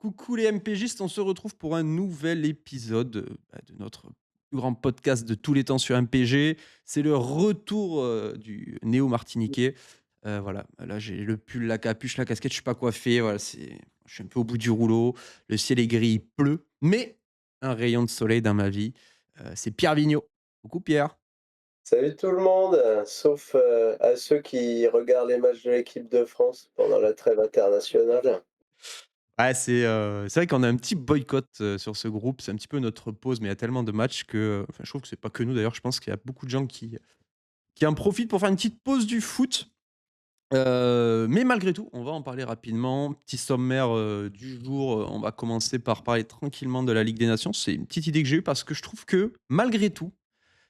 Coucou les MPGistes, on se retrouve pour un nouvel épisode de notre plus grand podcast de tous les temps sur MPG. C'est le retour du néo-martiniquais. Voilà, là j'ai le pull, la capuche, la casquette, je suis pas coiffé. Voilà, je suis un peu au bout du rouleau. Le ciel est gris, il pleut, mais un rayon de soleil dans ma vie. C'est Pierre Vigneault. Coucou Pierre. Salut tout le monde, sauf à ceux qui regardent les matchs de l'équipe de France pendant la trêve internationale. Ouais, c'est vrai qu'on a un petit boycott sur ce groupe. C'est un petit peu notre pause, mais il y a tellement de matchs que. Enfin, je trouve que c'est pas que nous d'ailleurs. Je pense qu'il y a beaucoup de gens qui en profitent pour faire une petite pause du foot. Mais malgré tout, on va en parler rapidement. Petit sommaire du jour. On va commencer par parler tranquillement de la Ligue des Nations. C'est une petite idée que j'ai eue parce que je trouve que malgré tout,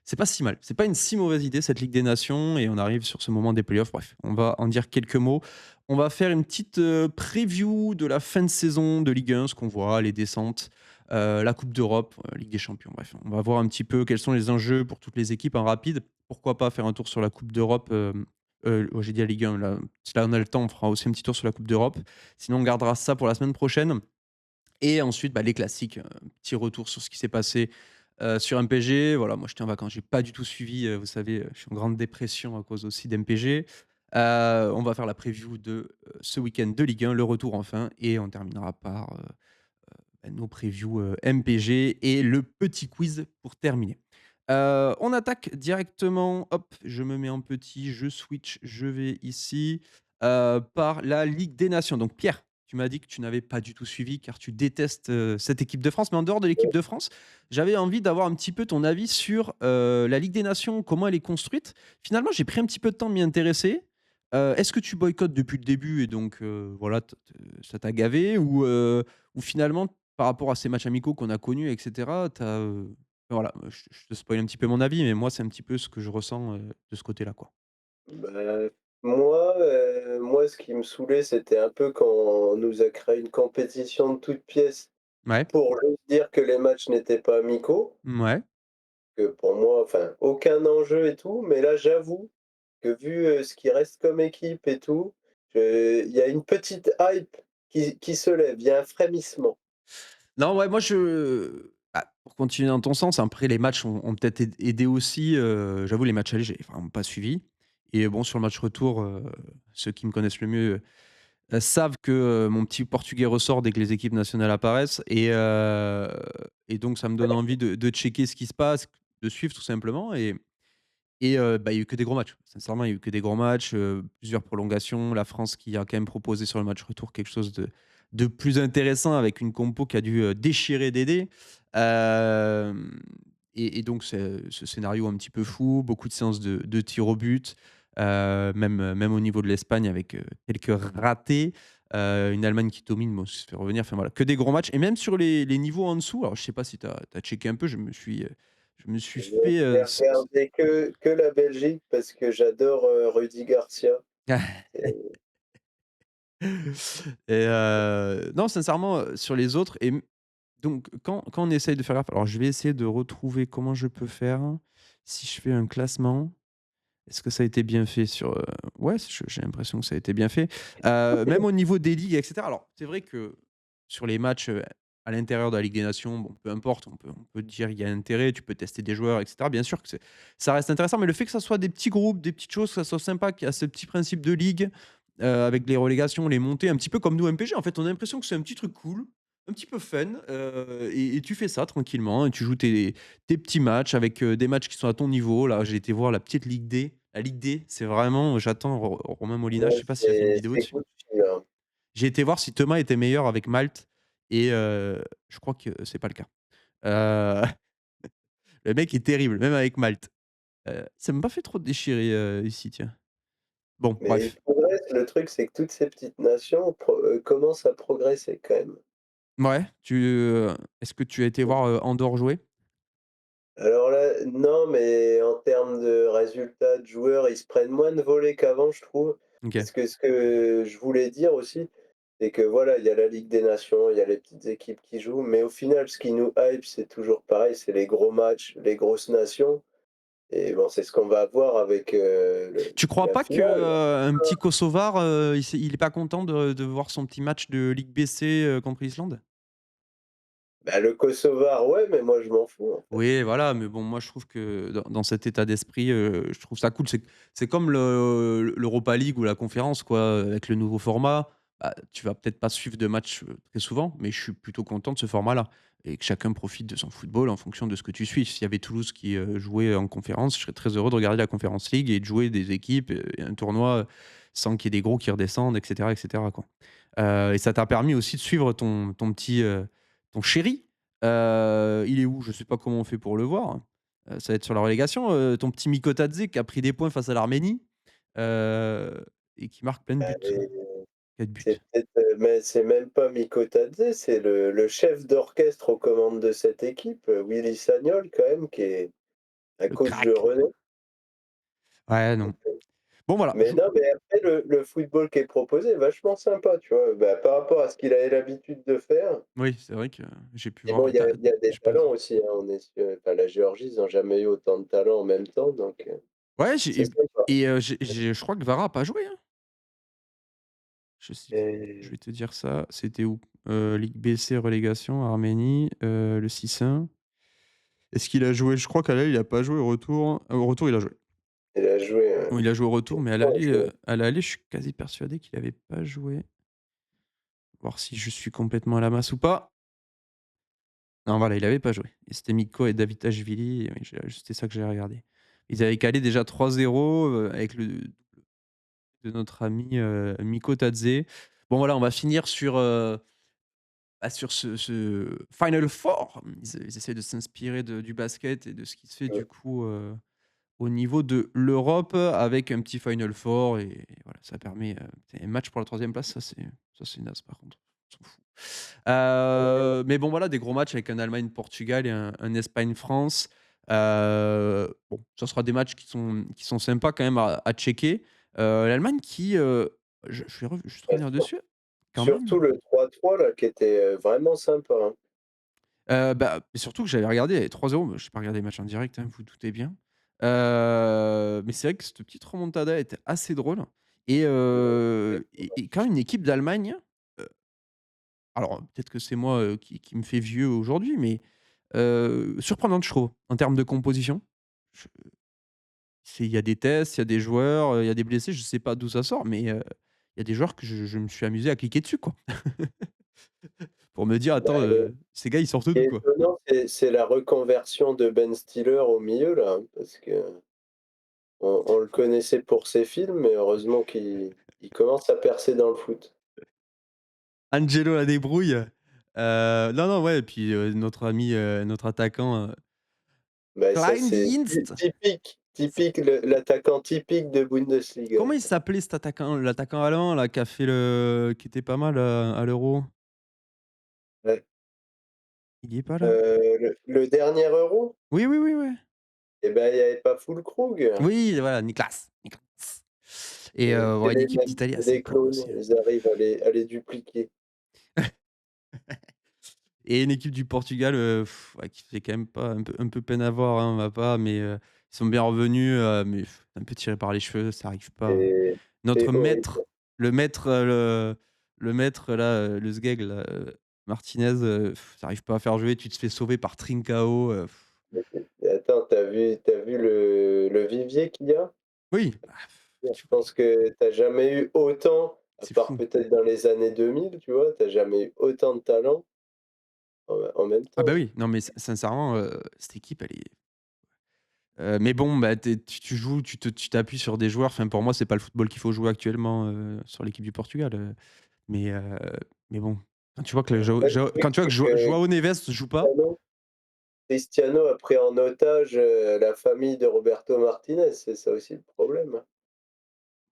c'est pas si mal. C'est pas une si mauvaise idée cette Ligue des Nations et on arrive sur ce moment des playoffs. Bref, on va en dire quelques mots. On va faire une petite preview de la fin de saison de Ligue 1, ce qu'on voit, les descentes, la Coupe d'Europe, Ligue des Champions. Bref, on va voir un petit peu quels sont les enjeux pour toutes les équipes en rapide. Pourquoi pas faire un tour sur la Coupe d'Europe. Ouais, j'ai dit la Ligue 1. Là, si là on a le temps, on fera aussi un petit tour sur la Coupe d'Europe. Sinon, on gardera ça pour la semaine prochaine. Et ensuite, bah, les classiques, petit retour sur ce qui s'est passé, sur MPG. Voilà, moi, j'étais en vacances, j'ai pas du tout suivi, vous savez, je suis en grande dépression à cause aussi d'MPG. On va faire la preview de, ce week-end de Ligue 1, le retour enfin et on terminera par, bah, nos previews, MPG et le petit quiz pour terminer. On attaque directement, hop, je me mets en petit, je switch, je vais ici, par la Ligue des Nations. Donc Pierre, tu m'as dit que tu n'avais pas du tout suivi car tu détestes, cette équipe de France. Mais en dehors de l'équipe de France, j'avais envie d'avoir un petit peu ton avis sur, la Ligue des Nations, comment elle est construite. Finalement, j'ai pris un petit peu de temps de m'y intéresser. Est-ce que tu boycottes depuis le début et donc, voilà, ça t'a gavé ou finalement par rapport à ces matchs amicaux qu'on a connus et cetera, voilà, je te spoil un petit peu mon avis, mais moi, c'est un petit peu ce que je ressens, de ce côté-là, quoi. Bah, moi, ce qui me saoulait, c'était un peu quand on nous a créé une compétition de toutes pièces Ouais, pour juste dire que les matchs n'étaient pas amicaux, mouais. que pour moi, enfin, aucun enjeu et tout. Mais là, j'avoue que vu, ce qui reste comme équipe et tout, il y a une petite hype qui se lève, il y a un frémissement. Non, ouais, moi, pour continuer dans ton sens, après les matchs ont peut-être aidé aussi, j'avoue les matchs allés, j'ai vraiment pas suivi et bon, sur le match retour, ceux qui me connaissent le mieux, savent que, mon petit portugais ressort dès que les équipes nationales apparaissent et donc ça me donne envie de checker ce qui se passe, de suivre tout simplement bah, il y a eu que des gros matchs. Sincèrement, il y a eu que des gros matchs, plusieurs prolongations. La France qui a quand même proposé sur le match retour quelque chose de plus intéressant avec une compo qui a dû, déchirer Dédé. Hem et donc ce scénario un petit peu fou, beaucoup de séances de tirs au but, même au niveau de l'Espagne avec, quelques ratés, une Allemagne qui domine, bon, se fait revenir, enfin voilà, que des gros matchs et même sur les niveaux en dessous, alors je sais pas si tu as checké un peu, je me suis fait, J'ai ce regardé que la Belgique parce que j'adore, Rudy Garcia. Et et non, sincèrement, sur les autres donc quand on essaye de faire gaffe alors je vais essayer de retrouver comment je peux faire. Si je fais un classement, est-ce que ça a été bien fait sur, ouais, j'ai l'impression que ça a été bien fait. Même au niveau des ligues et cetera. Alors, c'est vrai que sur les matchs, à l'intérieur de la Ligue des Nations, bon, peu importe, on peut dire il y a intérêt, tu peux tester des joueurs et cetera. Bien sûr que ça reste intéressant, mais le fait que ça soit des petits groupes, des petites choses, que ça soit sympa, qu'il y a ce petit principe de ligue, avec les relégations, les montées, un petit peu comme nous MPG, en fait, on a l'impression que c'est un petit truc cool, un petit peu fun, et tu fais ça tranquillement et tu joues tes petits matchs avec, des matchs qui sont à ton niveau. Là, j'ai été voir la petite Ligue D. La Ligue D, c'est vraiment j'attends Romain Molina, je ouais, sais pas s'il a fait une vidéo c'est dessus. good chill, hein. J'ai été voir si Thomas était meilleur avec Malte et je crois que c'est pas le cas. Heu, le mec est terrible, même avec Malte. Ça m'a pas fait trop déchirer, ici, tiens. Bon, Mais il bref. progresse, le truc, c'est que toutes ces petites nations commencent à progresser quand même. Ouais, est-ce que tu as été voir, Andorre jouer? Alors là, non, mais en termes de résultats de joueurs, ils se prennent moins de volets qu'avant, je trouve. OK. Parce que ce que je voulais dire aussi, c'est que voilà, il y a la Ligue des Nations, il y a les petites équipes qui jouent, mais au final, ce qui nous hype, c'est toujours pareil, c'est les gros matchs, les grosses nations. et bon, c'est ce qu'on va avoir avec, Tu crois la pas que, finale. un petit Kosovar, il est pas content de voir son petit match de Ligue BC, contre l'Islande? Bah, le Kosovar, ouais, mais moi je m'en fous, en fait. Oui, voilà, mais bon, moi, je trouve que dans cet état d'esprit, je trouve ça cool. C'est comme l'Europa League ou la conférence, quoi, avec le nouveau format. Bah, tu vas peut-être pas suivre de match, très souvent, mais je suis plutôt content de ce format-là et que chacun profite de son football en fonction de ce que tu suis. S'il y avait Toulouse qui, jouait en conférence, je serais très heureux de regarder la Conference League et de jouer des équipes, et un tournoi, sans qu'il y ait des gros qui redescendent et cetera, quoi. Et ça t'a permis aussi de suivre ton petit, ton chéri. Il est où? Je sais pas comment on fait pour le voir. Ça va être sur la relégation, ton petit Mikotadze qui a pris des points face à l'Arménie, heu et qui marque plein de buts, Et 4 c'est buts. peut-être, mais c'est même pas Mikotadze, c'est le chef d'orchestre aux commandes de cette équipe, Willy Sagnol quand même, qui est un Le coach de crack. renom. Ouais, non. Bon voilà, Mais non, mais après le football qui est proposé est vachement sympa, tu vois? Bah, par rapport à ce qu'il avait l'habitude de faire. oui, c'est vrai que j'ai pu Et bon, voir, il y a des j'ai pas talents aussi, hein, on est su enfin la Géorgie, ils ont jamais eu autant de talent en même temps, donc ouais, c'est sympa. je crois que Vara a pas joué, hein? Je sais je Et vais te dire ça, c'était où? Ligue BC relégation, Arménie, le 6-1. Est-ce qu'il a joué? Je crois qu'à l'aller, il a pas joué, au retour, il a joué. il a joué, Bon, il a joué au retour, mais longtemps, je à l'aller, je suis quasi persuadé qu'il avait pas joué. Voir si je suis complètement à la masse ou pas. Non, voilà, il avait pas joué et c'était Mikko et Davitashvili, et oui, c'était ça que j'ai regardé. Ils avaient calé déjà 3-0, avec le de notre ami, Mikko Tadze. Bon voilà, on va finir sur, sur ce Final Four. Ils essaient de s'inspirer du basket et de ce qui se fait du coup, au niveau de l'Europe, avec un petit Final Four, et voilà, ça permet, un match pour la troisième place, ça c'est naze par contre, on s'en fout. Mais bon voilà, des gros matchs avec un Allemagne-Portugal et un Espagne-France. Bon, ça sera des matchs qui sont sympas quand même à checker. L'Allemagne qui, je vais juste revenir dessus, quand même. surtout le 3-3 là qui était, vraiment sympa, hein. Bah, surtout que j'avais regardé 3-0, mais j'ai pas regardé les matchs en direct, hein, vous vous doutez bien. Mais c'est vrai que cette petite remontada était assez drôle, et quand une équipe d'Allemagne, heu, alors peut-être que c'est moi, qui me fait vieux aujourd'hui, mais surprenante je trouve, en termes de composition. Je Il y a des tests, il y a des joueurs, il y a des blessés, je sais pas d'où ça sort, mais il y a des joueurs que je me suis amusé à cliquer dessus, quoi. Pour me dire: Bah, «Attends, ces gars ils sortent ce qui d'où, est quoi?» étonnant, c'est la reconversion de Ben Stiller au milieu là, hein, parce qu'on on le connaissait pour ses films, mais heureusement qu'il commence à percer dans le foot. Angelo la débrouille. Non, non, ouais, et puis, notre ami, notre attaquant, Bah, ça Klein c'est Dienst. typique l'attaquant typique de Bundesliga, Comment il ça. s'appelait cet attaquant? L'attaquant allemand là, qui était pas mal, à l'Euro? Ouais, Il y est pas là? le dernier Euro, Oui, oui, oui, ouais. et ben, il y avait pas Füllkrug, Oui, voilà, Niklas. Et c'est ouais, une les équipe mêmes, d'Italie c'est assez des pauvre clones, aussi, hein. ils arrivent à les dupliquer. Et une équipe du Portugal, ouais, qui fait quand même pas un peu peine à voir, hein, on va pas, mais ils sont bien revenus, mais un peu tirés par les cheveux, ça arrive pas. Et c'est Notre horrible. maître, le maître là, le sgeg là, Martinez, tu arrives pas à faire jouer, tu te fais sauver par Trincao, Mais attends, t'as vu le vivier qu'il y a? oui, bah, Je tu vois? pense que t'as jamais eu autant, à C'est part fou. peut-être dans les années 2000, tu vois? T'as jamais eu autant de talent en même Ah bah temps. oui, non mais sincèrement, cette équipe elle est, mais bon, bah, tu joues, tu t'appuies sur des joueurs, enfin pour moi c'est pas le football qu'il faut jouer actuellement, sur l'équipe du Portugal, mais bon, quand tu vois que Le quand truc, tu vois que c'est que Joao Neves joue pas. Cristiano a pris en otage, la famille de Roberto Martinez, c'est ça aussi le problème, hein.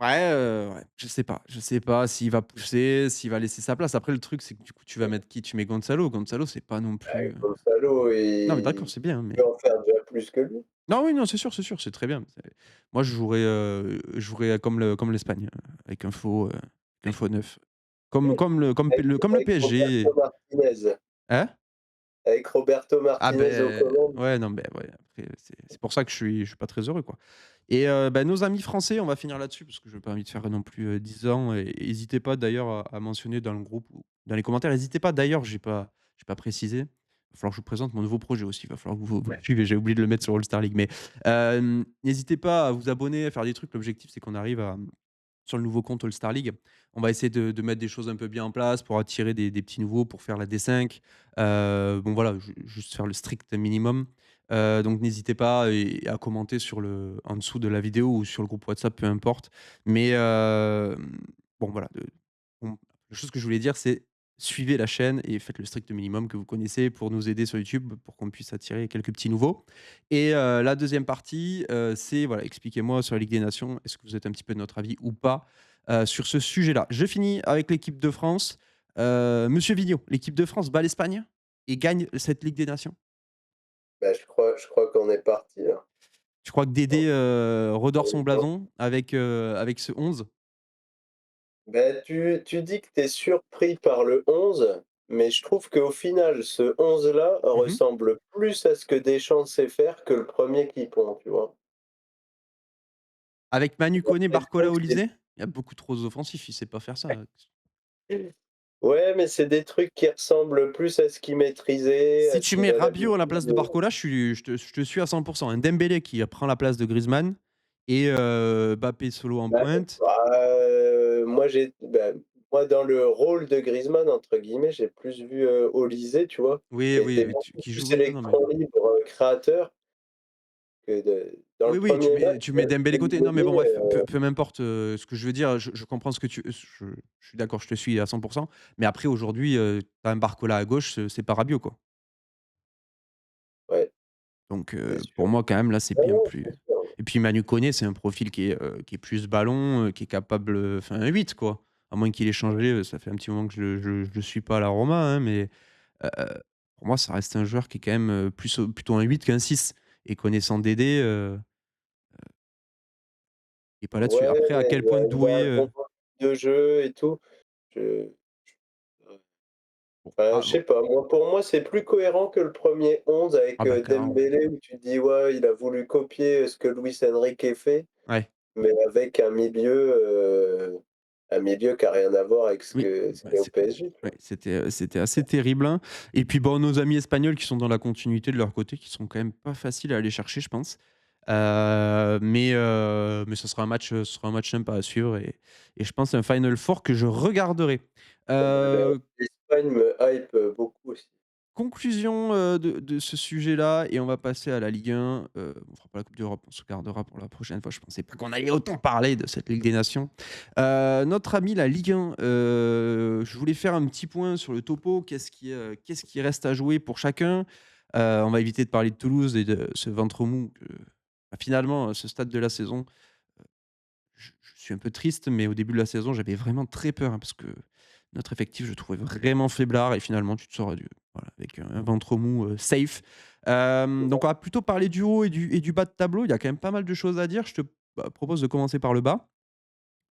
Ouais, ouais, je sais pas s'il va pousser, s'il va laisser sa place. Après le truc, c'est que du coup, tu vas mettre qui? Tu mets Gonzalo. Gonzalo, c'est pas non plus, Gonzalo, non mais d'accord, c'est bien, il mais peut en faire déjà plus que lui. non, oui, non, c'est sûr, c'est très bien. Moi, je jouerais comme l'Espagne, avec un faux neuf. Comme le Avec comme le Roberto PSG. Martinez. Hein? avec Roberto Ah Martinez aux ben commandes. ouais, non, beh, ouais, après c'est pour ça que je suis pas très heureux, quoi. Et bah, nos amis français, on va finir là-dessus parce que je n'ai pas envie de faire non plus, 10 ans et hésitez pas d'ailleurs à mentionner dans le groupe ou dans les commentaires. Hésitez pas d'ailleurs, j'ai pas précisé, il va falloir que je vous présente mon nouveau projet aussi, il va falloir que vous le suivez, j'ai oublié de le mettre sur All Star League mais n'hésitez pas à vous abonner, à faire des trucs. L'objectif, c'est qu'on arrive à sur le nouveau compte All Star League, on va essayer de mettre des choses un peu bien en place pour attirer des petits nouveaux, pour faire la D5. Bon voilà, juste faire le strict minimum. Donc n'hésitez pas à commenter en dessous de la vidéo ou sur le groupe WhatsApp, peu importe. Mais bon voilà, bon, la chose que je voulais dire, c'est suivez la chaîne et faites le strict minimum que vous connaissez pour nous aider sur YouTube, pour qu'on puisse attirer quelques petits nouveaux. Et la deuxième partie, c'est voilà, expliquez-moi sur la Ligue des Nations, est-ce que vous êtes un petit peu de notre avis ou pas, sur ce sujet-là? Je finis avec l'équipe de France. Monsieur Vigneault, l'équipe de France bat l'Espagne et gagne cette Ligue des Nations? Bah, je crois qu'on est parti là. Tu crois que Dédé, redore son On blason avec ce 11? Bah, tu dis que tu es surpris par le 11, mais je trouve qu'au final, ce 11-là Mmh. ressemble plus à ce que Deschamps sait faire que le premier qui pond, tu vois? Avec J'ai Manu Koné, l'impression Barcola, que c'est Olysée? Il y a beaucoup trop offensifs, il sait pas faire ça. ouais, mais c'est des trucs qui ressemblent plus à ce qu'il maîtrisait, Si à ce tu qu'il mets a Rabiot à la l'habitude place de Barcola, je te suis à 100. Un Dembélé qui prend la place de Griezmann et Mbappé solo en bah, pointe. moi dans le rôle de Griezmann entre guillemets, j'ai plus vu, Olysée, tu vois? Oui, Qui a oui, été oui, beaucoup qui joue plus non, non, mais électron libre, créateur que dans oui, le oui, tu premier match, mets tu mets Dembélé côté. Non, mais bon, Dembélé, bref, peu m'importe, ce que je veux dire, je comprends ce que je suis d'accord, je te suis à 100. Mais après aujourd'hui, tu as un Barcola à gauche, c'est pas Rabiot, quoi. ouais, Donc c'est pour sûr. moi quand même là, c'est Non, bien non, plus c'est sûr. et puis Manu Koné, c'est un profil qui est plus ballon, qui est capable, enfin un 8 quoi. À moins qu'il ait changé, ça fait un petit moment que je le suis pas à la Roma, hein, mais heu, pour moi, ça reste un joueur qui est quand même, plutôt un 8 qu'un 6 et connaissant Dédé, il est pas là-dessus. Ouais, Après à quel point il a doué, un bon de jeu et tout. Je bon, je sais pas, pour moi, c'est plus cohérent que le premier 11 avec, ah bah carrément. Dembélé où tu te dis: «Ouais, il a voulu copier, ce que Luis Enrique fait», Ouais, mais avec un milieu qui a rien à voir avec oui, ce bah, qu'il y a au PSG, tu ouais, vois? c'était assez terrible, hein. Et puis bon, nos amis espagnols qui sont dans la continuité de leur côté, qui sont quand même pas faciles à aller chercher, je pense. Mais ce sera un match sympa à suivre et je pense un Final Four que je regarderai. Ouais, Heu, l'Espagne me hype, beaucoup aussi. Conclusion, de ce sujet-là et on va passer à la Ligue 1. On fera pas la Coupe d'Europe, on se gardera pour la prochaine fois. Je pensais pas qu'on allait autant parler de cette Ligue des Nations. Notre ami la Ligue 1, je voulais faire un petit point sur le topo. Qu'est-ce qui reste à jouer pour chacun? On va éviter de parler de Toulouse et de ce ventre mou que, bah, finalement, à ce stade de la saison, je suis un peu triste, mais au début de la saison, j'avais vraiment très peur, hein, parce que notre effectif, je le trouvais vraiment faiblard et finalement, tu te sors voilà, avec un ventre mou, safe. Donc on va plutôt parler du haut et du bas de tableau. Il y a quand même pas mal de choses à dire. Je te propose de commencer par le bas.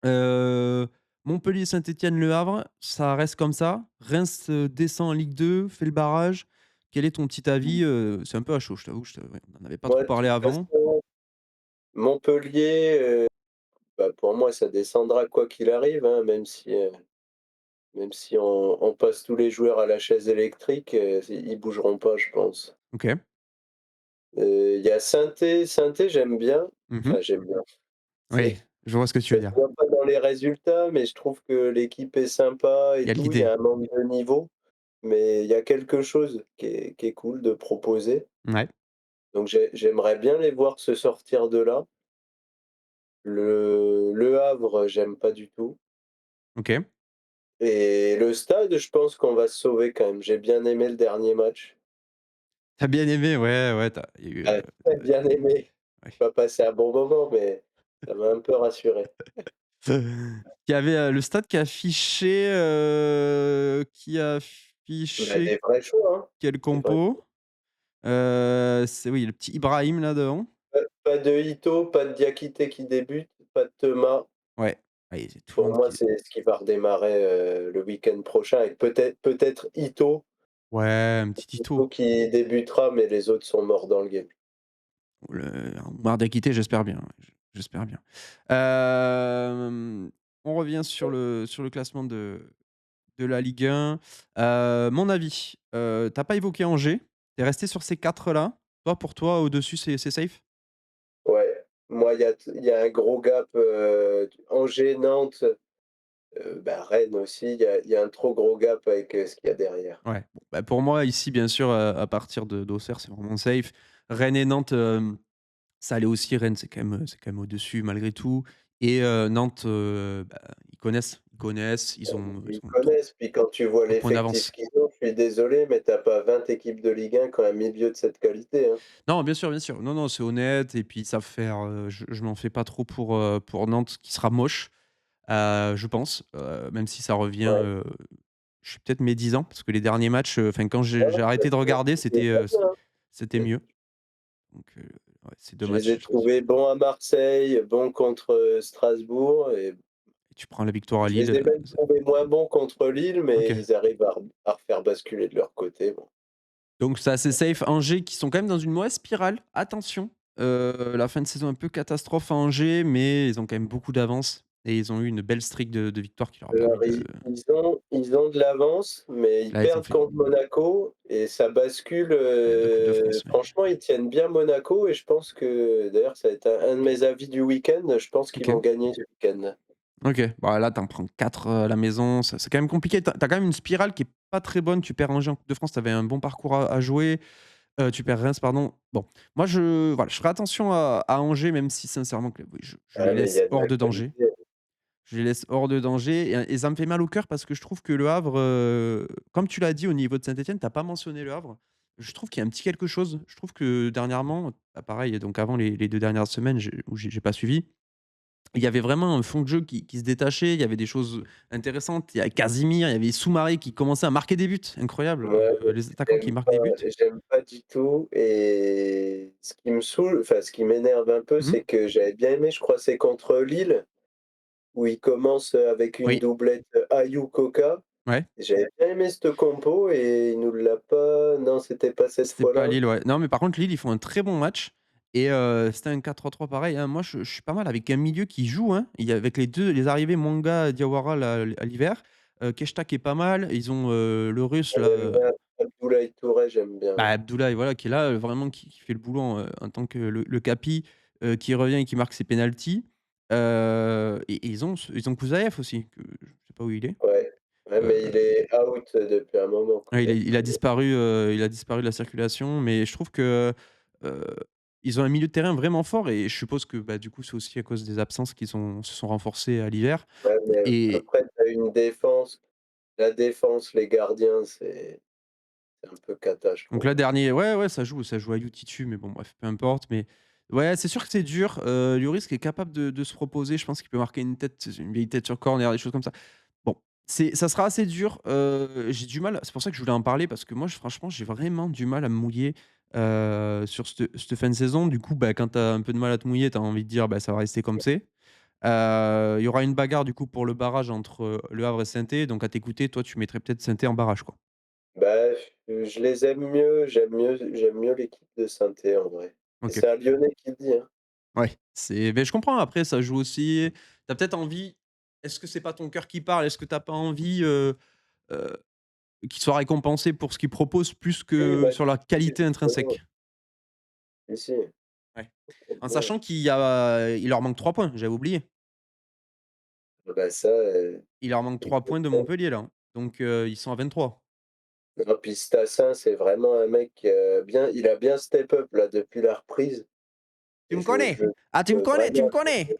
Heu, Montpellier, Saint-Étienne, Le Havre, ça reste comme ça. Reims, descend en Ligue 2, fait le barrage. Quel est ton petit avis? C'est un peu à chaud, je t'avoue, ouais, on n'en avait pas trop Moi, de parlé toute avant. façon, Montpellier, bah, pour moi, ça descendra quoi qu'il arrive, hein, même si on passe tous les joueurs à la chaise électrique, ils bougeront pas, je pense. OK. Il y a Sainté, j'aime bien. Mmh. Enfin, j'aime bien. Oui, C'est je vois ce que tu Ça veux se dire. voit pas dans les résultats, mais je trouve que l'équipe est sympa Il et y a de tout. Il y l'idée. a un manque de niveau, mais il y a quelque chose qui est cool de proposer. Ouais. Donc j'aimerais bien les voir se sortir de là. Le Havre, j'aime pas du tout OK. et le Stade, je pense qu'on va se sauver quand même. J'ai bien aimé le dernier match. Tu as bien aimé, ouais, ouais, il y a eu, Très bien aimé. ouais. Pas passé un bon moment, mais ça m'a un peu rassuré. Il y avait, le stade Bah, qui affichait des vrais choix, hein, quel des vrais compo? C'est oui, le petit Ibrahim là devant. pas de Ito, pas de Diakité qui débute, pas de Thomas. Ouais. Ouais, c'est tout le Pour monde moi, qui c'est ce qui va redémarrer, le week-end prochain avec peut-être Ito. Ouais, un petit Tito Tito. qui débutera, mais les autres sont morts dans le game. Le Oumar Diakité, j'espère bien, ouais, j'espère bien. On revient sur le classement de la Ligue 1. Mon avis, tu pas évoqué Angers. Tu es resté sur ces 4 là. Toi, pour toi, au-dessus, c'est safe? Ouais, moi, il y a un gros gap, Angers, Nantes, bah, Rennes aussi, il y a un trop gros gap avec, ce qu'il y a derrière. Ouais. Bon, bah, pour moi, ici, bien sûr, à partir d'Auxerre, c'est vraiment safe. Rennes et Nantes, ça allait aussi. Rennes, c'est quand même au-dessus malgré tout et Nantes, bah, ils Ils ont 3 connaissent, puis quand tu vois points l'effectif d'avance. qu'ils ont, je suis désolé, mais tu as pas 20 équipes de Ligue 1 qui ont un milieu de cette qualité, hein. Non, bien sûr, bien sûr. Non, non, c'est honnête et puis ça faire, je m'en fais pas trop pour Nantes qui sera moche, je pense, même si ça revient, Ouais. je suis peut-être médisant parce que les derniers matchs, enfin quand Non, j'ai parce arrêté de que regarder, c'est pas bien, hein. c'était mieux. Donc ouais, ces 2 Je les matchs, ai trouvés bons à Marseille, bons contre, Strasbourg et et tu prends la victoire à je les Lille, ai même c'est trouvés moins bons contre Lille, mais OK. ils arrivent à refaire basculer de leur côté, bon. Donc c'est assez safe. Angers qui sont quand même dans une mauvaise spirale, attention. La fin de saison un peu catastrophe à Angers, mais ils ont quand même beaucoup d'avance et ils ont eu une belle streak de victoires qui leur a permis Alors de ils ont de l'avance, mais ils là, ils ont perdent fait contre Monaco et ça bascule, de Coupe de France, ouais. franchement, ils tiennent bien Monaco et je pense que d'ailleurs ça va être un de mes avis du week-end, je pense qu'ils vont OK. gagner ce week-end. OK. Bah, là, tu en prends 4 à la maison, ça c'est quand même compliqué. Tu as quand même une spirale qui est pas très bonne. Tu perds Angers en Coupe de France, tu avais un bon parcours à jouer. Tu perds Reims, pardon. Bon, moi, je ferai attention à Angers, même si sincèrement que oui, je les Ah mais il y laisse a de hors la de danger. qualité. Je les laisse hors de danger et ça me fait mal au cœur parce que je trouve que Le Havre, comme tu l'as dit au niveau de Saint-Étienne, tu as pas mentionné Le Havre. Je trouve qu'il y a un petit quelque chose. Je trouve que dernièrement, bah, pareil, donc avant les 2 dernières semaines, j'ai pas suivi. Il y avait vraiment un fond de jeu qui se détachait, il y avait des choses intéressantes. Il y a Casimir, il y avait Soumaré qui commençait à marquer des buts. Incroyable, Moi, les attaquants qui j'aime marquent des pas buts. j'aime pas du tout et ce qui me saoule, enfin ce qui m'énerve un peu, Mmh. c'est que j'avais bien aimé, je crois c'est contre Lille, où il commence, avec une Oui, doublette, Ayew-Coca. ouais. J'avais bien aimé cette compo et il nous l'a pas non, c'était pas cette C'était pas à fois-là. Lille, ouais. Non, mais par contre, Lille, ils font un très bon match et c'était un 4-3-3 pareil, hein. Moi, je suis pas mal avec un milieu qui joue, hein. Il y a avec les arrivées Mwanga, Diawara là, à l'hiver, Keshta qui est pas mal. Ils ont, le Russe Moi là, j'aime bien Abdoulaye Touré, j'aime bien, bah, ouais. Abdoulaye, voilà, qui est là, vraiment qui fait le boulot en tant que le capi, qui revient et qui marque ses pénaltys. Et ils ont Kouzaïef aussi, que je sais pas où il est. Ouais. Ouais, Heu mais il est out depuis un moment, Ouais, Kouyaté. il a disparu de la circulation, mais je trouve que, heu, ils ont un milieu de terrain vraiment fort et je suppose que, bah, du coup, c'est aussi à cause des absences qu'ils se sont renforcés à l'hiver Ouais, mais et après tu as une défense, la défense, les gardiens, c'est un peu cata, je donc là, trouve. dernier ouais, ouais, ça joue à Youtitu, mais bon, bref, peu importe, mais ouais, c'est sûr que c'est dur, Lloris qui est capable de se proposer, je pense qu'il peut marquer une vieille tête sur corner, des choses comme ça. Bon, ça sera assez dur, j'ai du mal c'est pour ça que je voulais en parler parce que moi, franchement, j'ai vraiment du mal à me mouiller, sur cette fin de saison. Du coup, bah, quand tu as un peu de mal à te mouiller, tu as envie de dire: «Bah, ça va rester comme c'est». Il y aura une bagarre du coup pour le barrage entre, Le Havre et Saint-Étienne, donc à t'écouter, toi, tu mettrais peut-être Saint-Étienne en barrage, quoi? Bah, je les aime mieux, j'aime mieux l'équipe de Saint-Étienne en vrai et OK. c'est un Lyonnais qui le dit, hein. Ouais, je comprends après ça joue aussi. Tu as peut-être envie est-ce que c'est pas ton cœur qui parle? Est-ce que tu as pas envie, heu, qu'il soit récompensé pour ce qu'il propose plus Oui, que bah, sur la si, qualité justement. intrinsèque? Si, si, Ouais. En complètement. sachant il leur manque 3 points, j'avais oublié. Bah, ça, Il leur manque 3 points de exactement. Montpellier là, hein. Donc ils sont à 23. Non, puis Stassin, c'est vraiment un mec, il a bien step up là depuis la reprise «Tu et me je connais? le Ah tu me trouve connais? Tu vraiment me connais?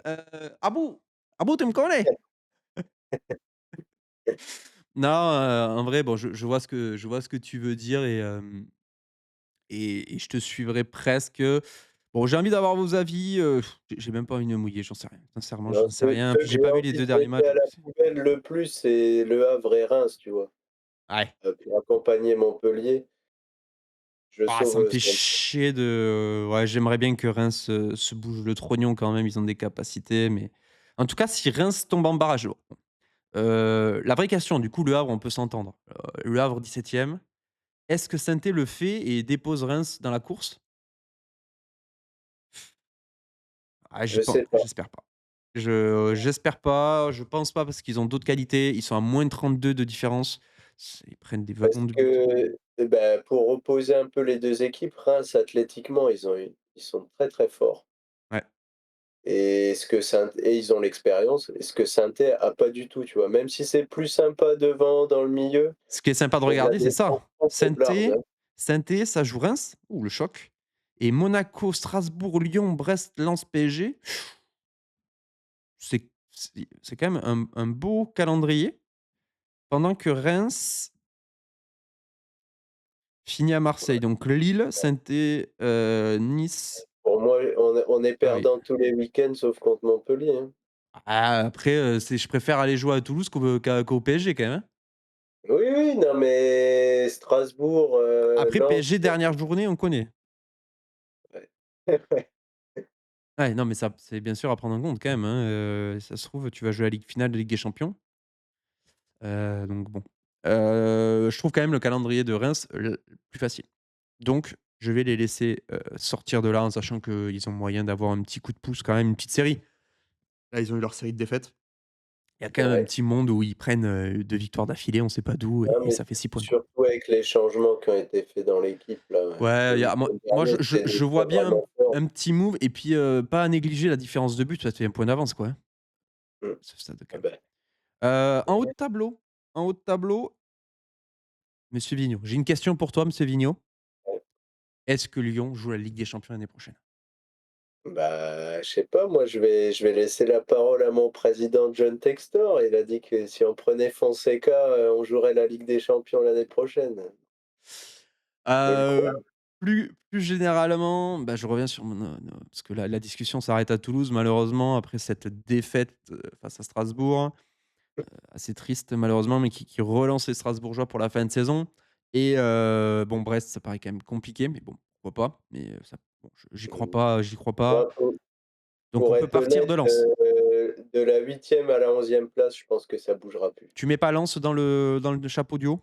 Abou? Abou tu me connais?» Non, en vrai, bon, je vois ce que tu veux dire et je te suivrai presque. Bon, j'ai envie d'avoir vos avis, j'ai même pas envie de me mouiller, j'en sais rien. Sincèrement, non, j'en sais rien. ceux Puis que j'ai j'ai pas vu les envie 2 de derniers jeter matchs, à donc la c'est poubelle le plus, c'est Le Havre et Reims, tu vois? ouais. Pour accompagner Montpellier, je Ah, ça sauve, me fait Saint-Étienne. chier ouais, j'aimerais bien que Reims, se bouge le trognon quand même, ils ont des capacités, mais en tout cas, si Reims tombe en barrage, bon, la vraie question, du coup, Le Havre, on peut s'entendre. Le Havre 17e. Est-ce que Saint-Étienne le fait et dépose Reims dans la course? Ah, Je sais pas. j'espère pas. J'espère pas, je pense pas parce qu'ils ont d'autres qualités, ils sont à -32 de différence. Ils prennent des Parce wagons de buts. que, bah, pour opposer un peu les 2 équipes, Reims athlétiquement, ils sont très, très forts Ouais. et ce que Saint et ils ont l'expérience et ce que Saint-Étienne a pas du tout, tu vois? Même si c'est plus sympa devant, dans le milieu, Ce qui est sympa de mais la regarder, c'est ça. défense faiblard, Saint-Étienne, hein. Saint-Étienne, ça joue Reims, ouh le choc, et Monaco, Strasbourg, Lyon, Brest, Lens, PSG, c'est quand même un beau calendrier. Pendant que Reims finit à Marseille, donc Lille, Saint-Étienne, Nice, Pour moi, on est Paris. perdant tous les week-ends sauf contre Montpellier, hein. Ah, après, je préfère aller jouer à Toulouse qu'au PSG quand même, hein. Oui, oui, non, mais Strasbourg, Après Lens, PSG dernière journée, on connaît. ouais. Ouais, non, mais ça, c'est bien sûr à prendre en compte quand même, hein, ça se trouve, tu vas jouer la ligue finale de Ligue des Champions, donc bon. Je trouve quand même le calendrier de Reims, plus facile. Donc je vais les laisser, sortir de là en sachant qu'ils ont moyen d'avoir un petit coup de pouce quand même, une petite série. Là, ils ont eu leur série de défaites. Il y a quand même un Ouais. petit monde où ils prennent, 2 victoires d'affilée, on sait pas d'où, Non, et mais ça fait 6 points, quoi. surtout avec les changements qui ont été faits dans l'équipe là, Ouais, le il y a week-end moi dernier, c'était des je vois choix bien vraiment forts. un petit move, et puis, pas à négliger la différence de but, ça te fait un point d'avance, quoi, hein, Mmh. à ce stade, quand Ah même. bah, En haut de tableau, monsieur Vigneault, j'ai une question pour toi, monsieur Vigneault. ouais. Est-ce que Lyon joue la Ligue des Champions l'année prochaine? Bah, je sais pas, moi je vais laisser la parole à mon président John Textor. Il a dit que si on prenait Fonseca, on jouerait la Ligue des Champions l'année prochaine. Je le crois. Heu, plus généralement, bah, je reviens sur parce que la discussion s'arrête à Toulouse malheureusement après cette défaite, face à Strasbourg, assez triste malheureusement, mais qui relance les Strasbourgeois pour la fin de saison, et bon, Brest, ça paraît quand même compliqué, mais bon, pourquoi pas, mais ça, bon, j'y crois pas, Moi, donc on pour peut être partir de honnête, Lens. de la 8e à la 11e place, je pense que ça bougera plus. Tu mets pas Lens dans le chapeau du haut?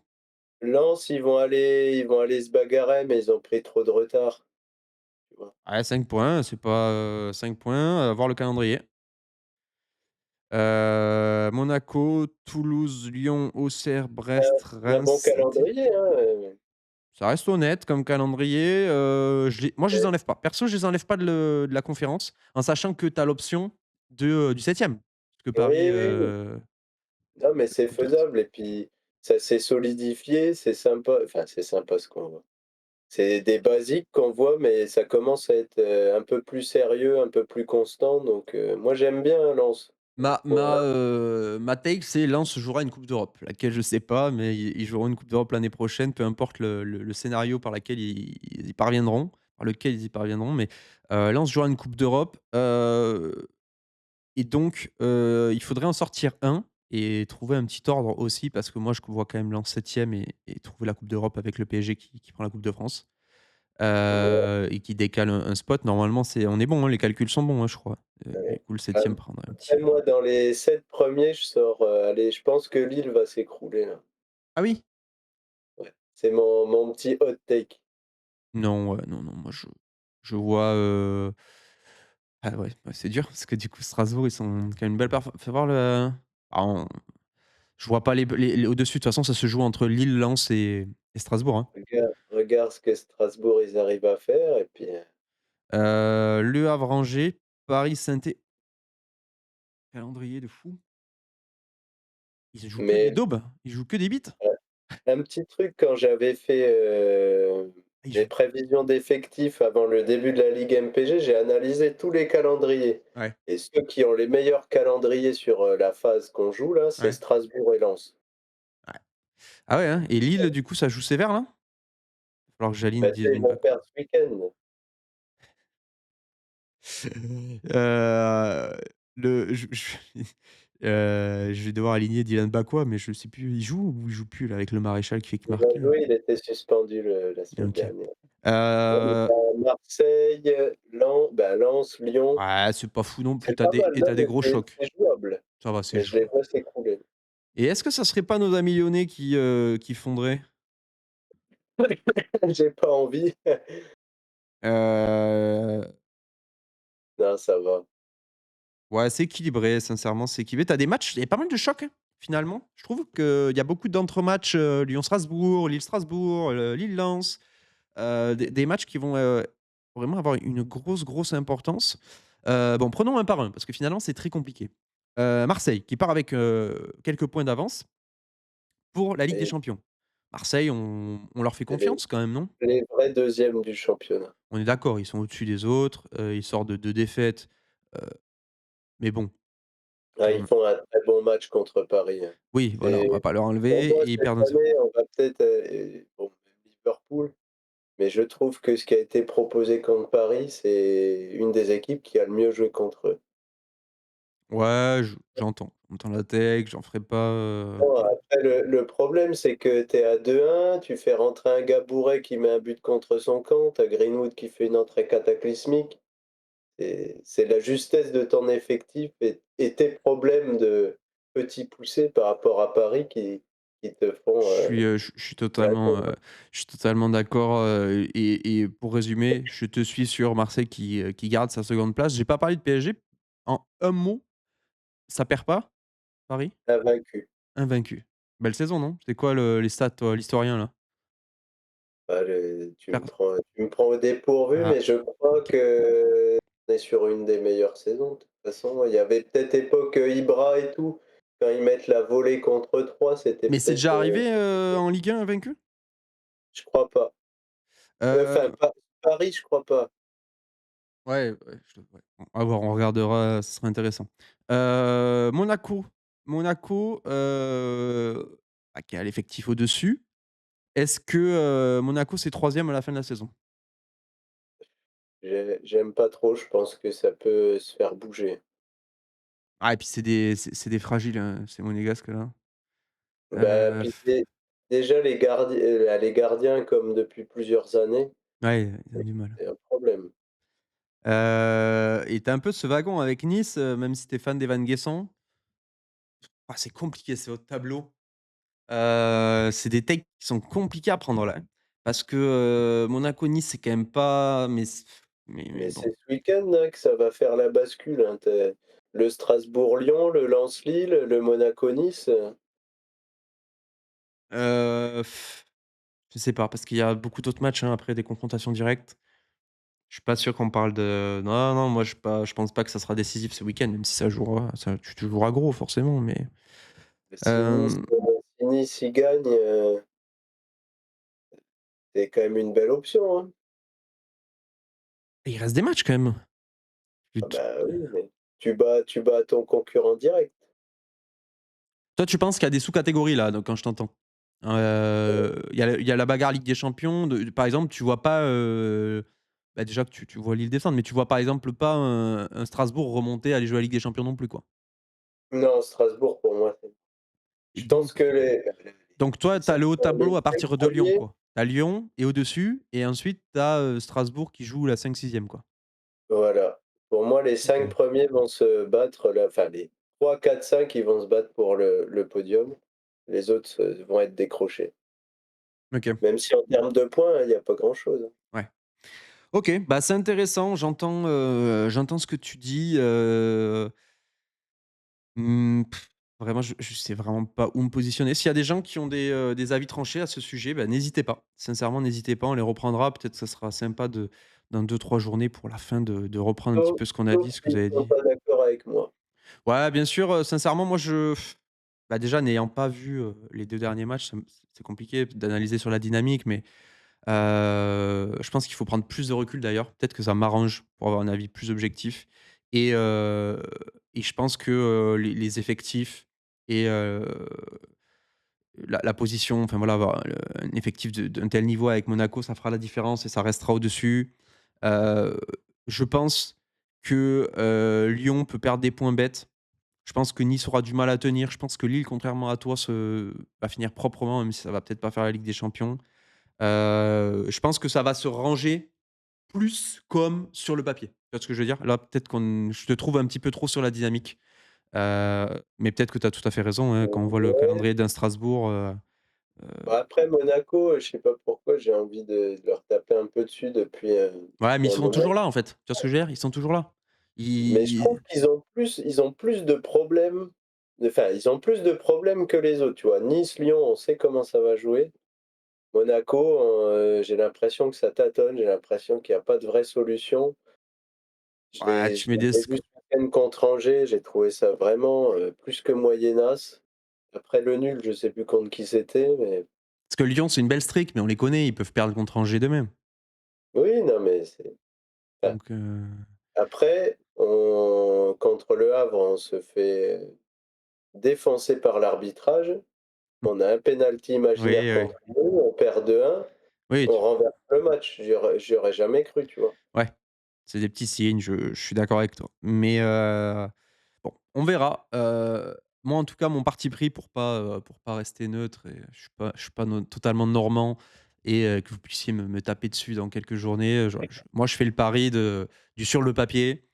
Lens, ils vont aller se bagarrer, mais ils ont pris trop de retard, tu vois? Ouais, 5 points, c'est pas, 5 points, voir le calendrier. Monaco, Toulouse, Lyon, Auxerre, Brest, C'est un Reims, bon Saint-Étienne. calendrier, hein, Ça reste honnête comme calendrier, je les ouais, enlève pas. Perso, je les enlève pas de la conférence, en sachant que tu as l'option du 7e. Parce que Paris, oui, oui, oui. Non, mais c'est Coupe de France. faisable et puis ça s'est solidifié, c'est sympa, enfin, c'est sympa ce qu'on voit. C'est des basiques qu'on voit, mais ça commence à être, un peu plus sérieux, un peu plus constant, donc moi j'aime bien Lens. Voilà, Ma take, c'est Lens jouera une coupe d'Europe, laquelle je sais pas, mais ils joueront une coupe d'Europe l'année prochaine, peu importe le scénario par laquelle ils y parviendront, par lequel ils y parviendront, mais Lens jouera une coupe d'Europe, et donc il faudrait en sortir un et trouver un petit ordre aussi parce que moi je vois quand même Lens 7e, et trouver la coupe d'Europe avec le PSG qui prend la coupe de France, ouais, et qui décale un spot. Normalement, on est bon, hein, les calculs sont bons, hein, je crois. Du ouais. coup, le Ah, 7e prendrait un après petit. moi dans les 7 premiers, je sors, allez, je pense que Lille va s'écrouler là. Ah oui? Ouais, c'est mon petit hot take. Non, ouais, non, non, moi je vois, ah ouais, ouais, c'est dur parce que du coup Strasbourg, ils sont quand même une belle perf fais voir le ah on je vois pas les au-dessus, de toute façon ça se joue entre Lille, Lens et Strasbourg, hein. Regarde ce que Strasbourg, ils arrivent à faire et puis, Le Havre, Angers, Paris, Saint-Étienne, calendrier de fou. Ils jouent que des mais daubes, ils jouent que des bites. un petit truc quand j'avais fait, Ah, ils mes jouent prévisions d'effectifs avant le début de la Ligue MPG, j'ai analysé tous les calendriers ouais, et ceux qui ont les meilleurs calendriers sur, la phase qu'on joue là, c'est ouais, Strasbourg et Lens. ouais. Ah ouais, hein, et Lille, du coup, ça joue sévère là? Il va falloir que j'aligne Bah, tu sais, ils Dylan vont Bakola. perdre ce week-end. Heu, le je vais devoir aligner Dylan Bakwa, mais je sais plus, il joue ou il joue plus là avec le maréchal qui fait que Il va marquer là? jouer, il était suspendu la semaine OK. dernière. Non, mais Heu, tu Marseille, Lens, Lyon, ouais, c'est pas fou non plus, c'est pas mal. tu Non, des mais gros chocs. c'est jouable, Ça va, c'est mais je les jouable. vois s'écrouler. Et est-ce que ça serait pas nos amis lyonnais qui fonderaient? J'ai pas envie. Heu, Non, ça va. ouais, c'est équilibré, sincèrement, c'est équilibré. Tu as des matchs il y a pas mal de chocs, hein, finalement. Je trouve qu'il y a beaucoup d'entre-matchs, Lyon-Strasbourg, Lille-Strasbourg, Lille-Lens, des matchs qui vont, vraiment avoir une grosse, grosse importance. Bon, prenons un par un, parce que finalement, c'est très compliqué. Marseille, qui part avec, quelques points d'avance pour la Ligue des Et Champions. Marseille, on leur fait c'est les confiance quand même, non? les vrais 2e du championnat. On est d'accord, ils sont au-dessus des autres, ils sortent de 2 défaites, mais bon, Ah, ils quand font un très bon match contre Paris, hein. oui, voilà, on C'est va pas leur pour enlever moi, et ils cette perdent 1-0. année, on va peut-être, bon, même Liverpool, mais je trouve que ce qui a été proposé contre Paris, c'est une des équipes qui a le mieux joué contre eux. Ouais, j'entends la tech, j'en ferai pas, Bon, après le problème, c'est que tu es à 2-1, tu fais rentrer un gars bourré qui met un but contre son camp, tu as Greenwood qui fait une entrée cataclysmique. C'est la justesse de ton effectif et tes problèmes de petit poussé par rapport à Paris qui te font, je suis gagner, totalement, quoi. je suis totalement d'accord, et pour résumer, je te suis sur Marseille qui garde sa seconde place. J'ai pas parlé de PSG. En un mot, ça perd pas, Paris? Invaincu. Invaincu. Belle saison, non? C'est quoi les stats, toi, l'historien, là? Bah, le Per tu me prends au dépourvu, ah, mais je crois OK. qu'on est sur une des meilleures saisons. De toute façon, il y avait peut-être époque, Ibra et tout, quand ils mettent la volée contre 3, c'était Mais c'est peut-être, déjà arrivé, en Ligue 1 invaincu? je crois pas. Enfin, Heu, Paris, je crois pas. ouais, ouais, à voir, on regardera, ce serait intéressant. Monaco, bah, qui a l'effectif au-dessus. Est-ce que, Monaco, c'est troisième à la fin de la saison? J'aime pas trop, je pense que ça peut se faire bouger. Ah et puis c'est des fragiles, hein, ces monégasques là. Bah, puis déjà les gardiens comme depuis plusieurs années, Ouais, ils ont du mal. c'est un problème. Et tu un peu ce wagon avec Nice, même si tu es fan d'Evan Guessant. Ah, c'est compliqué, c'est votre tableau. C'est des takes qui sont compliqués à prendre là, hein, parce que, Monaco-Nice, c'est quand même pas mais Mais bon. c'est ce week-end là que ça va faire la bascule, hein. Tu le Strasbourg-Lyon, le Lens-Lille, le Monaco-Nice, Heu, je sais pas, parce qu'il y a beaucoup d'autres matchs, hein, après des confrontations directes. Je suis pas sûr qu'on parle de non, non, moi je pense pas que ça sera décisif ce week-end, même si ça jouera ça tu joueras gros forcément, mais si Nice, hem, si Nice y gagne, c'est quand même une belle option, hein. il reste des matchs quand même. Ah bah, oui, mais tu bats ton concurrent direct. Toi, tu penses qu'il y a des sous-catégories là, donc quand je t'entends? Il y a la bagarre Ligue des Champions par exemple, tu vois pas, bah, déjà que tu vois Lille descendre, mais tu vois par exemple pas un Strasbourg remonter, aller jouer la Ligue des Champions non plus, quoi? Non, Strasbourg pour moi, c'est Et je pense que donc toi, tu as le haut les tableau à 5 partir de Lyon, premiers, quoi. Tu as Lyon et au-dessus et ensuite tu as, Strasbourg qui joue la 5-6e, quoi. voilà. Pour moi, les 5 OK. premiers vont se battre là, enfin les 3, 4, 5, ils vont se battre pour le podium. Les autres vont être décrochés. OK. Même si en termes de points, il y a pas grand-chose, hein. Ouais. OK, bah, c'est intéressant, j'entends ce que tu dis, Mmh, vraiment, je sais vraiment pas où me positionner. S'il y a des gens qui ont des avis tranchés à ce sujet, bah, n'hésitez pas. Sincèrement, n'hésitez pas, on les reprendra. Peut-être que ça sera sympa de dans 2-3 journées pour la fin de reprendre un petit Sauf peu ce qu'on a sauf dit, ce que vous s'ils avez sont dit. pas d'accord avec moi. Ouais, bien sûr, sincèrement, moi, bah, déjà, n'ayant pas vu, les 2 derniers matchs, ça me c'est compliqué d'analyser sur la dynamique, mais je pense qu'il faut prendre plus de recul d'ailleurs. Peut-être que ça m'arrange pour avoir un avis plus objectif et heu et je pense que, les effectifs et la position, enfin voilà, avoir un effectif d'un tel niveau avec Monaco, ça fera la différence et ça restera au-dessus. Heu, je pense que, Lyon peut perdre des points bêtes. Je pense que Nice aura du mal à tenir. Je pense que Lille, contrairement à toi, va finir proprement, même si ça va peut-être pas faire la Ligue des Champions. Je pense que ça va se ranger plus comme sur le papier. Tu vois ce que je veux dire? Là, peut-être qu'on je te trouve un petit peu trop sur la dynamique, mais peut-être que tu as tout à fait raison, hein, quand on voit le Ouais, calendrier d'un Strasbourg, bah, après Monaco, je sais pas pourquoi fois, j'ai envie de leur taper un peu dessus Ouais, mais depuis ils un sont moment. toujours là, en fait. Tu vois ce que je veux dire? Ils sont toujours là. Mais je trouve Ils qu'ils ont plus de problèmes, enfin, ils ont plus de problèmes que les autres, tu vois? Nice, Lyon, on sait comment ça va jouer. Monaco, j'ai l'impression que ça tâtonne, j'ai l'impression qu'il y a pas de vraie solution. ouais, Je tu mets des l'avais sc vu ce week-end contre Angers, j'ai trouvé ça vraiment, plus que moyennasse. Après le nul, je sais plus contre qui c'était, mais parce que Lyon, c'est une belle streak, mais on les connaît, ils peuvent perdre contre Angers de même. oui, non, mais c'est enfin, Donc après, on contre Le Havre, on se fait défoncer par l'arbitrage. mmh, On a un penalty oui, imaginaire oui. contre nous, on perd 2-1, Oui, on tu renverse le match. J'y aurais jamais cru, tu vois? ouais, c'est des petits signes, je suis d'accord avec toi. Mais bon, on verra. Moi, en tout cas, mon parti pris pour pas rester neutre et je suis pas no totalement normand et que vous puissiez me taper dessus dans quelques journées, je moi, je fais le pari du sur le papier.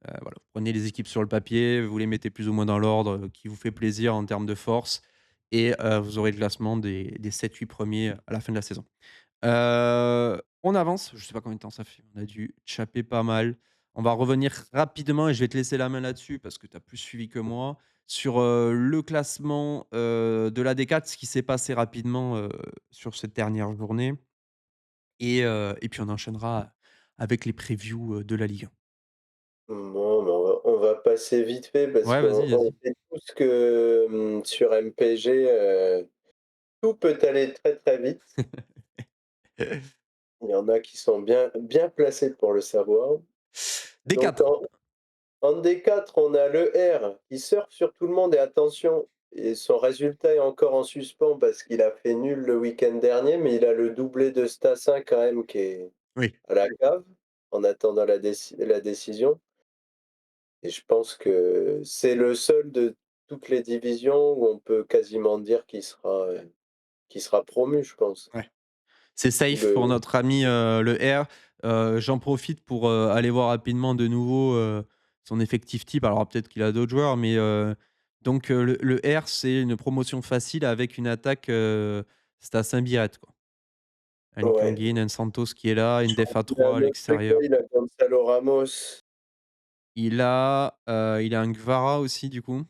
Voilà, vous prenez les équipes sur le papier, vous les mettez plus ou moins dans l'ordre, qui vous fait plaisir en termes de force et vous aurez le classement des 7-8 premiers à la fin de la saison. On avance, je sais pas combien de temps ça fait, on a dû chapper pas mal. On va revenir rapidement et je vais te laisser la main là-dessus parce que tu as plus suivi que moi, sur, le classement, de la D4, ce qui s'est passé rapidement, sur cette dernière journée et puis on enchaînera avec les previews, de la Ligue 1. Bon, ben, on va passer vite fait parce Ouais, qu'on vas-y, on vas-y. sait tous que, sur MPG, tout peut aller très, très vite. Il y en a qui sont bien bien placés pour le savoir. Donc D4. en D4, on a le R qui surfe sur tout le monde et attention, et son résultat est encore en suspens parce qu'il a fait nul le week-end dernier, mais il a le doublé de Stassin quand même qui est Oui, à la cave en attendant la décision. Et je pense que c'est le seul de toutes les divisions où on peut quasiment dire qu'il sera promu, je pense. ouais. C'est safe Le pour notre ami, le R. J'en profite pour, aller voir rapidement de nouveau, son effectif type. Alors peut-être qu'il a d'autres joueurs, mais donc le R, c'est une promotion facile avec une attaque, c'est à Saint-Birette, quoi. Ouais, Nkangin, un Santos qui est là, une je def crois à qu'il a 3 à un autre gars, l'extérieur. il a Gonzalo Ramos. Il a un Gvara aussi du coup.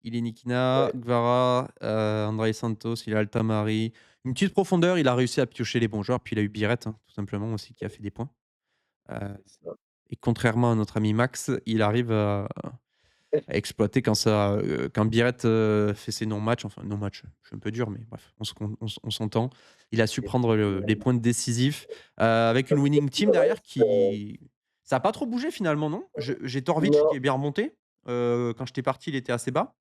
Il est Nikina, Ouais, Gvara, André Santos, il a Altamari. Une petite profondeur, il a réussi à piocher les bons joueurs, puis il a eu Biret, hein, tout simplement aussi qui a fait des points. Heu c'est ça. et contrairement à notre ami Max, il arrive à exploiter quand Biret, fait ses non-matchs, enfin non-matchs, je suis un peu dur, mais bref, on s'entend. Il a su Et prendre puis, les points décisifs, avec une winning team le derrière reste, qui ça a pas trop bougé finalement, non? J'ai Torvic qui non, est bien remonté, quand j'étais parti, il était assez bas.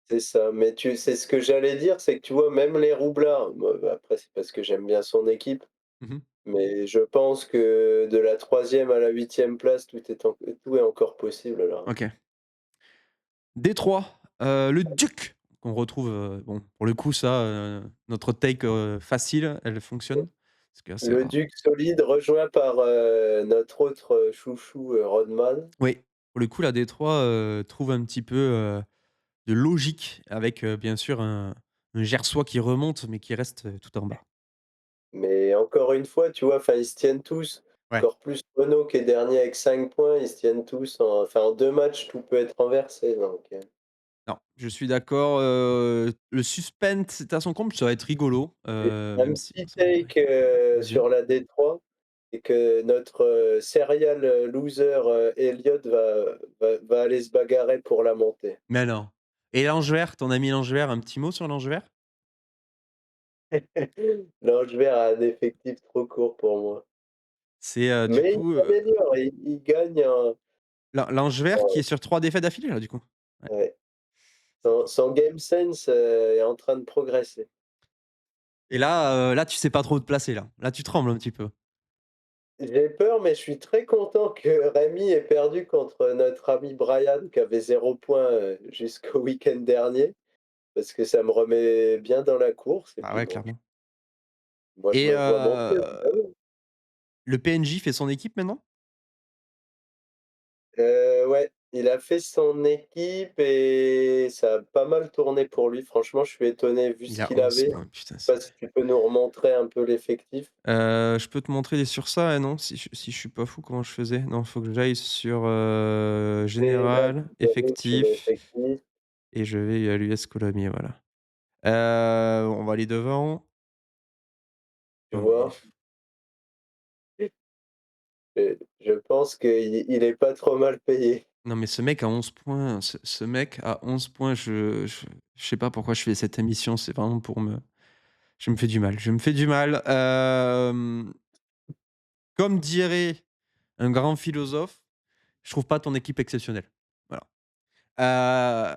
c'est ça. Mais c'est ce que j'allais dire, c'est que tu vois, même les roublards, moi, bah, après, c'est parce que j'aime bien son équipe, Mmh. mais je pense que de la troisième à la huitième place, tout est encore possible là. OK. Détroit, le Duc qu'on retrouve, bon, pour le coup ça, notre take, facile, elle fonctionne. Parce que c'est Le rare. Duc solide rejoint par, notre autre, chouchou, Rodman. Oui, pour le coup, la Détroit, trouve un petit peu, de logique avec, bien sûr un Gersois qui remonte, mais qui reste, tout en bas. Mais encore une fois, tu vois, enfin, ils se tiennent tous, Ouais. encore plus Renault qui est dernier avec 5 points, ils se tiennent tous en 2 matchs, tout peut être renversé donc Non, je suis d'accord, le suspense est à son comble, ça va être rigolo, et un même si bon, petit ça va durer. take, Vas-y. sur la Détroit, c'est que notre, serial, loser, Elliott va aller se bagarrer pour la montée. Mais non. Et Langevert, ton ami Langevert, un petit mot sur Langevert? L'Angevert a un effectif trop court pour moi. C'est, du Mais il coup, s'améliore, il gagne Langevert qui est en sur 3 défaites d'affilée là, du coup? Ouais, ouais, c'est son game sense, est en train de progresser. et là, tu sais pas trop où te placer là. Là, tu trembles un petit peu. J'ai peur, mais je suis très content que Rémi ait perdu contre notre ami Brian qui avait 0 point, jusqu'au week-end dernier, parce que ça me remet bien dans la course et Bah, puis ouais, bon, clairement. moi je Et me vois monter évidemment. le PNJ fait son équipe maintenant? Ouais, il a fait son équipe et ça a pas mal tourné pour lui. Franchement, je suis étonné vu Il ce a qu'il 11 avait. points, putain, Je sais pas si tu peux nous remontrer un peu l'effectif? je peux te montrer sur ça, non? Si je suis pas fou, comment je faisais? Non, faut que j'aille sur, Général, général, tu mets effectif effectif, et je vais à l'US Colomiers, voilà. On va aller devant. tu Non mais vois? Je pense qu'il est pas trop mal payé. non mais ce mec a 11 points, ce mec a 11 points, je sais pas pourquoi je fais cette émission, c'est vraiment pour me je me fais du mal, je me fais du mal. Comme dirait un grand philosophe: «Je trouve pas ton équipe exceptionnelle». Voilà. Heu,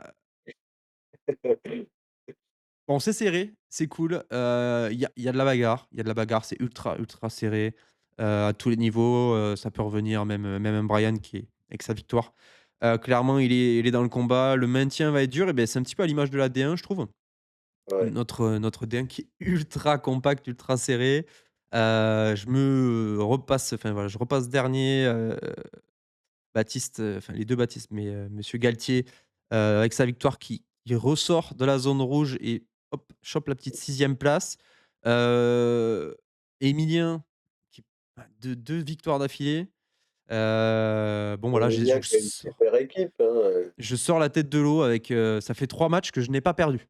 bon, c'est serré, c'est cool, il y a de la bagarre, il y a de la bagarre, c'est ultra, ultra serré, à tous les niveaux, ça peut revenir même un Brian qui est avec sa victoire. Clairement, il est dans le combat, le maintien va être dur et beh, c'est un petit peu à l'image de la D1, je trouve. Ouais, Notre D1 qui est ultra compact, ultra serré. Je me repasse enfin voilà, je repasse dernier, Baptiste, enfin les 2 Baptiste, mais monsieur Galtier, avec sa victoire qui ressort de la zone rouge et hop, chope la petite 6e place. Heu, Emilien qui bah, 2 victoires d'affilée. Bon voilà, Emilien qui a une super équipe, hein. je sors la tête de l'eau avec, ça fait 3 matchs que je n'ai pas perdu.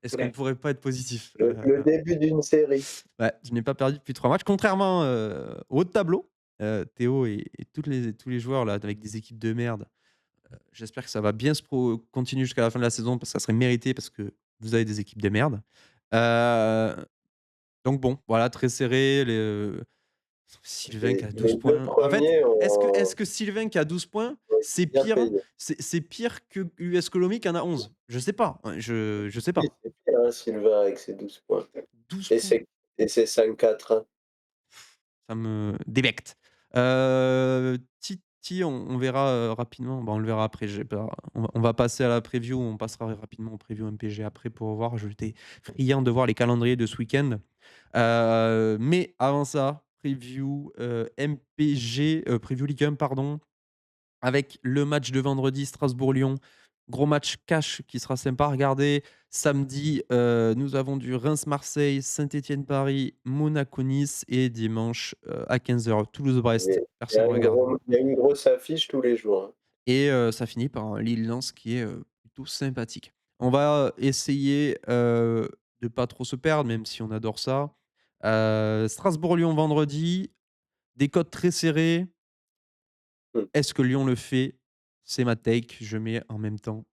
Est-ce qu'on pourrait pas être positif? Le début d'une série. Ouais, je n'ai pas perdu depuis 3 matchs, contrairement, au haut de tableau, Théo et tous les joueurs là avec des équipes de merde. J'espère que ça va bien se continuer jusqu'à la fin de la saison parce que ça serait mérité parce que vous avez des équipes de merde. Heu, donc bon, voilà, très serré, Sylvain qui a 12 Les 2 points. En fait, premiers est-ce que Sylvain qui a 12 points, ont été c'est bien pire payés. c'est pire que US Colomiers qui en a 11? Je sais pas, hein, je sais Oui, pas. c'est pire, hein, Sylvain avec ses 12 points 12 et points. ses 5-4, hein. Ça me débecte. Titi, on verra, rapidement. Bah, on le verra après, j'ai pas on va passer à la preview, on passera rapidement au preview MPG après pour voir. J'étais friand de voir les calendriers de ce week-end. Mais avant ça, preview, MPG, preview Ligue 1 pardon. Avec le match de vendredi Strasbourg-Lyon, gros match cash qui sera sympa à regarder. Samedi, nous avons du Reims-Marseille, Saint-Étienne-Paris, Monaco-Nice et dimanche, à 15h Toulouse-Brest. Personne ne regarde Il y a une grosse affiche tous les jours, hein. et ça finit par un Lille-Lens qui est, plutôt sympathique. On va essayer, de pas trop se perdre, même si on adore ça. Strasbourg-Lyon vendredi, des cotes très serrées. Mmh, Est-ce que Lyon le fait? C'est ma take. Je mets en même temps,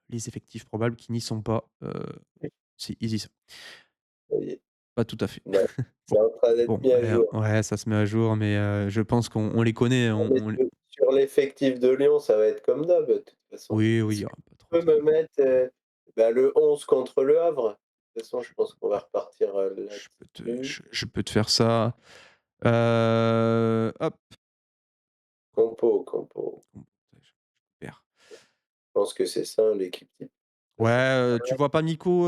les effectifs probables qui n'y sont pas, c'est easy ça. ça y est. Pas tout à fait. Ouais, Bon, c'est en train d'être bon, mis à ouais, jour. ouais, ça se met à jour, mais je pense qu'on les connaît, Non, mais on sur l'effectif de Lyon, ça va être comme d'hab, de toute façon. oui, oui, il Est-ce y que aura pas tu trop peux me de mettre, bah, le 11 contre Le Havre? De toute façon, je pense qu'on va repartir, là-dessus. je peux te faire ça. Hop. Compo. Super. Je pense que c'est ça, l'équipe type, de toute Ouais, façon. tu vois pas Nico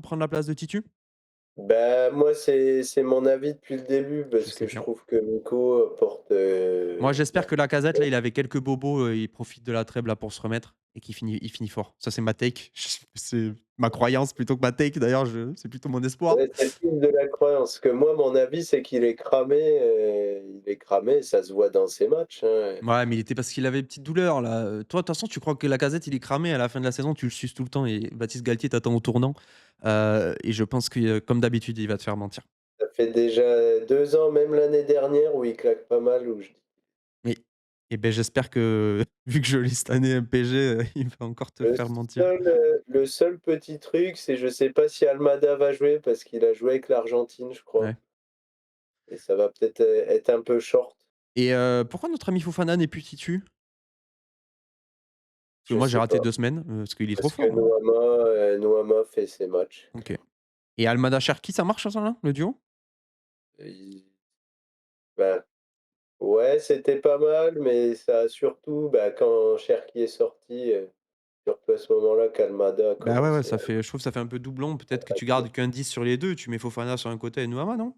prendre la place de Titu? Bah, moi, c'est mon avis depuis le début Je parce sais que je bien. trouve que Nico apporte, Moi, j'espère bah, que Lacazette, là, il avait quelques bobos, il profite de la trêve, là, pour se remettre et il finit fort. Ça, c'est ma take. C'est ma croyance plutôt que ma take, d'ailleurs, je c'est plutôt mon espoir. ouais, c'est plus de la croyance que moi, mon avis, c'est il est cramé, ça se voit dans ses matchs, hein. Ouais, mais il était parce qu'il avait une petite douleur, là, toi, de toute façon, tu crois que Lacazette, il est cramé à la fin de la saison, tu le suces tout le temps et Baptiste Galtier t'attend au tournant, et je pense que, comme d'habitude, il va te faire mentir. Ça fait déjà 2 ans, même l'année dernière, où il claque pas mal, où je Mais et beh, j'espère que vu que je lis cette année MPG, il va encore te le faire mentir. le seul petit truc, c'est je sais pas si Almada va jouer parce qu'il a joué avec l'Argentine, je crois Ouais. et ça va peut-être, être un peu short. Et pourquoi notre ami Fofana n'est plus titu? Parce que Je moi, j'ai sais raté pas, 2 semaines, parce qu'il est trop parce que fort, hein. Noama fait ses matchs. OK. Et Almada Cherki, ça marche ça là, le duo? Il bah, ouais, c'était pas mal, mais ça a surtout, bah, quand Cherki est sorti, surtout à ce moment-là qu'Almada a Bah, ouais, ouais, commencé ça fait je trouve que ça fait un peu doublon. à Peut-être que tu craquer. gardes qu'un 10 sur les 2, tu mets Fofana sur un côté et Nuama, non?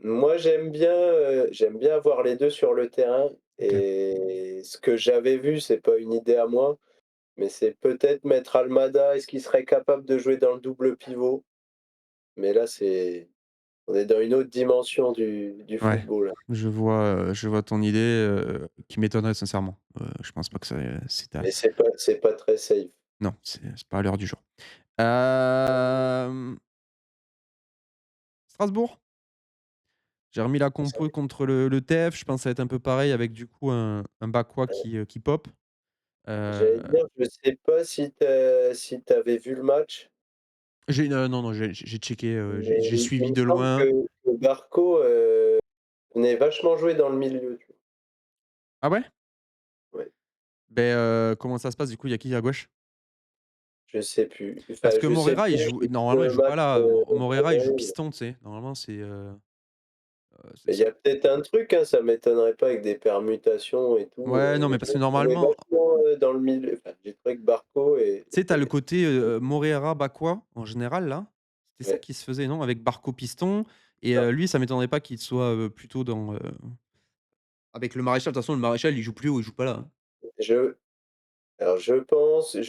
Moi, j'aime bien avoir les 2 sur le terrain OK. et ce que j'avais vu, c'est pas une idée à moi, mais c'est peut-être mettre Almada. Est-ce qu'il serait capable de jouer dans le double pivot? Mais là, on est dans une autre dimension du Ouais, football, là. je vois ton idée, qui m'étonnerait sincèrement. Je pense pas que ça c'est ta Mais c'est pas très safe. non, c'est pas à l'heure du jour. Hem, Strasbourg, j'ai remis la Ça compo contre le TEF, je pense que ça va être un peu pareil avec du coup un Bakwa qui pop. Heu, J'allais dire, je sais pas si tu avais vu le match, non, non, j'ai checké, j'ai mais il suivi me de semble loin. que Barco, venait vachement jouer dans le milieu, tu Ah ouais? vois? Ouais, Beh, comment ça se passe du coup? Il y a qui à gauche? je sais plus. Parce Enfin, que je sais Morera, plus, il joue j'ai vu normalement, il le joue pas match, là. Morera, il joue d'André. piston, tu sais? Normalement, c'est Il y ça. a peut-être un truc, hein, ça m'étonnerait pas avec des permutations et tout, Ouais, non, mais mais je parce que l'ai trouvé normalement, vachement, dans le milieu. Enfin, j'ai trouvé que Barco tu sais, tu as le était côté, Morera, Bakwa, en général, là, c'était ça ouais, qui se faisait, non? Avec Barco piston et ça. lui, ça m'étonnerait pas qu'il soit, plutôt dans, avec le Maréchal. De toute façon, le Maréchal, il joue plus haut, il joue pas là, hein. Je alors je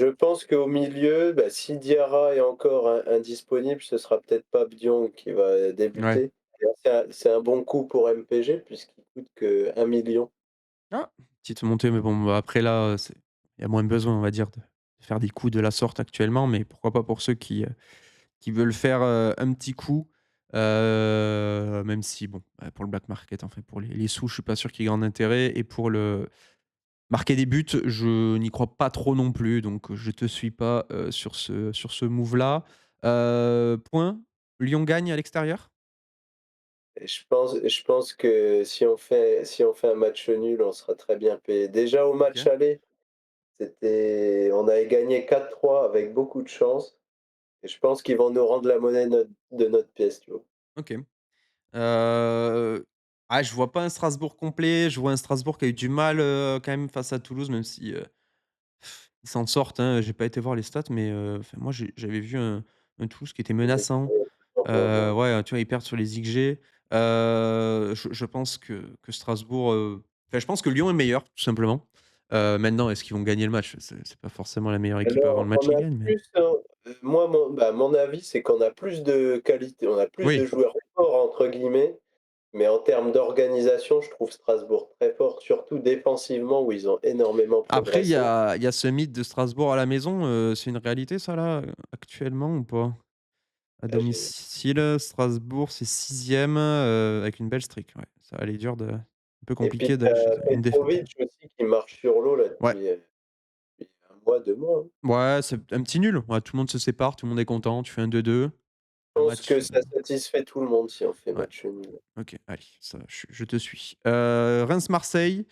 pense qu'au milieu, bah, si Diarra est encore indisponible, ce sera peut-être Pape Diong qui va Ouais. débuter. Et là, c'est un bon coup pour MPG puisqu'il coûte que 1 000 000. Ah! Petite montée, mais bon, bah, après là, c'est il y a moins besoin, on va dire, de faire des coups de la sorte actuellement, mais pourquoi pas pour ceux qui veulent faire, un petit coup, même si bon, pour le black market, en fait, pour les sous, je suis pas sûr qu'il y ait grand intérêt et pour le marquer des buts, je n'y crois pas trop non plus, donc je te suis pas, sur ce move-là. Point, Lyon gagne à l'extérieur? Et je pense que si on fait un match nul, on sera très bien payé. Déjà au match OK, aller, on avait gagné 4-3 avec beaucoup de chance et je pense qu'ils vont nous rendre la monnaie de notre pièce, tu vois? OK. Je vois pas un Strasbourg complet, je vois un Strasbourg qui a eu du mal, quand même face à Toulouse, même si, ils s'en sortent, hein. J'ai pas été voir les stats, mais, enfin moi j'avais vu un Toulouse qui était Ils étaient menaçant. forts, ouais. Ouais, tu vois, ils perdent sur les XG. Je pense que Strasbourg, enfin, je pense que Lyon est meilleur, tout simplement. Maintenant, est-ce qu'ils vont gagner le match? C'est pas forcément la meilleure équipe avant Alors, le match on qui a gagne, mais plus, moi, mon avis, c'est qu'on a plus de qualité, on a plus de oui. joueurs «forts» entre guillemets, mais en termes d'organisation, je trouve Strasbourg très fort, surtout défensivement où ils ont énormément Après, progressé. il y a ce mythe de Strasbourg à la maison, c'est une réalité ça là, actuellement ou pas? À Là, j'ai domicile, Strasbourg, c'est 6e, avec une belle streak, ouais. Ça va aller dur de un peu Et puis compliqué tu d'aller chez as eux. Une défaite. Petrovic aussi qui marche sur l'eau là Ouais. depuis 1 mois, 2 mois, hein. Ouais, c'est un petit nul. Ouais, tout le monde se sépare, tout le monde est content, tu fais un 2-2, Je un pense match, que ça satisfait tout le monde si on fait ouais, match nul. OK, allez, ça je te suis. Reims-Marseille,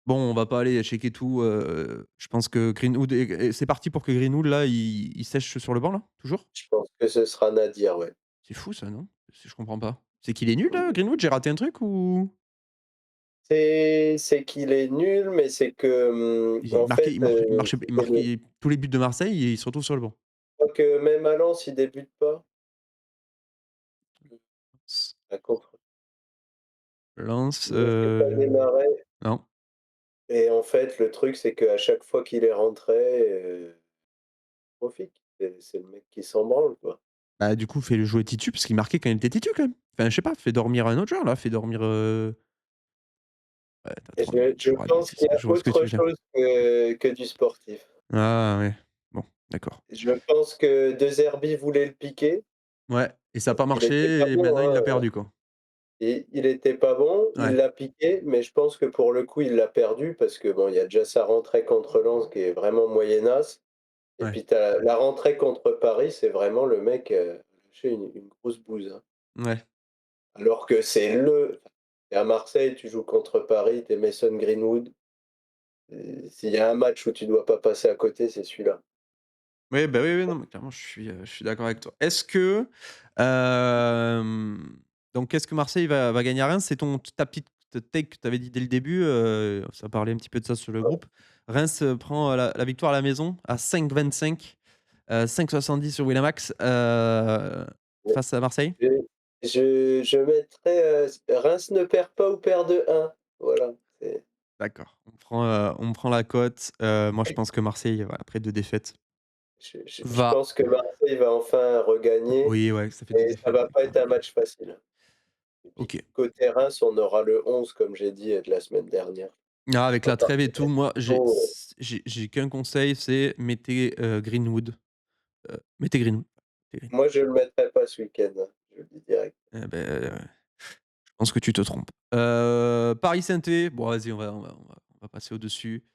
bon, on va pas aller checker tout, je pense que Greenwood et c'est parti pour que Greenwood là, il sèche sur le banc là, toujours? Je pense que ce sera Nadir, ouais. C'est fou ça, non? Je comprends pas. C'est qu'il est nul Mmh. là, Greenwood? J'ai raté un truc ou? C'est qu'il est nul, mais c'est que, Il en marquait fait, il marquait il marchait il c'était le marquait tous les buts de Marseille et il se retrouve sur le banc. je crois que même à Lens, il débute pas. À contre Lens, il ne fait pas démarrer non. et en fait, le truc, c'est qu'à chaque fois qu'il est rentré, profite. C'est le mec qui s'en branle, quoi. Bah, du coup, fais-le jouer titu parce qu'il marquait quand il était titu quand même. Enfin, je sais pas, fais dormir un autre joueur là, fais dormir, ouais, tu Et 3 minutes je de joueur à pense domicile, qu'il y a je vois ce que tu autre veux dire. chose que du sportif. Ah ouais, bon, d'accord. Je pense que De Zerbi voulait le piquer Ouais et ça a parce pas qu'il était pas marché et bon, maintenant il l'a hein, perdu, quoi. et il était pas bon, il Ouais, l'a piqué, mais je pense que pour le coup, il l'a perdu parce que bon, il y a déjà sa rentrée contre Lens qui est vraiment moyennasse et ouais, puis tu as la rentrée contre Paris, c'est vraiment le mec, a lâché une grosse bouse, hein. ouais. Alors que tu à Marseille, tu joues contre Paris, tu es Mason Greenwood, s'il y a un match où tu dois pas passer à côté, c'est celui-là. Oui, bah, oui, oui, non, mais clairement, je suis d'accord avec toi. Est-ce que, donc est-ce que Marseille va gagner à Reims? C'est ta petite take que tu avais dit dès le début, ça parlait un petit peu de ça sur le groupe. Reims, prend, la victoire à la maison à 5,25, 5,70 sur Winamax, Ouais. face à Marseille? J'ai Je mettrais, Reims ne perd pas ou perd de 1. Voilà, c'est D'accord, on prend la cote. Moi, je pense que Marseille, ouais, après 2 défaites, je va pense que Marseille va enfin regagner oui, ouais, ça fait 2 et ça défaites, va mais pas quand être un même. match facile. Et puis OK. côté Reims, on aura le 11 comme j'ai dit, de la semaine dernière. Ah, avec À la trêve et partir tout, moi, d'Etto, j'ai qu'un conseil, c'est mettez, Greenwood, mettez Greenwood. Mettez Greenwood. moi je le mettrai pas ce week-end, hein, je le dis direct. Eh beh, je pense que tu te trompes. Paris Saint-Étienne, bon, vas-y, on va passer au-dessus.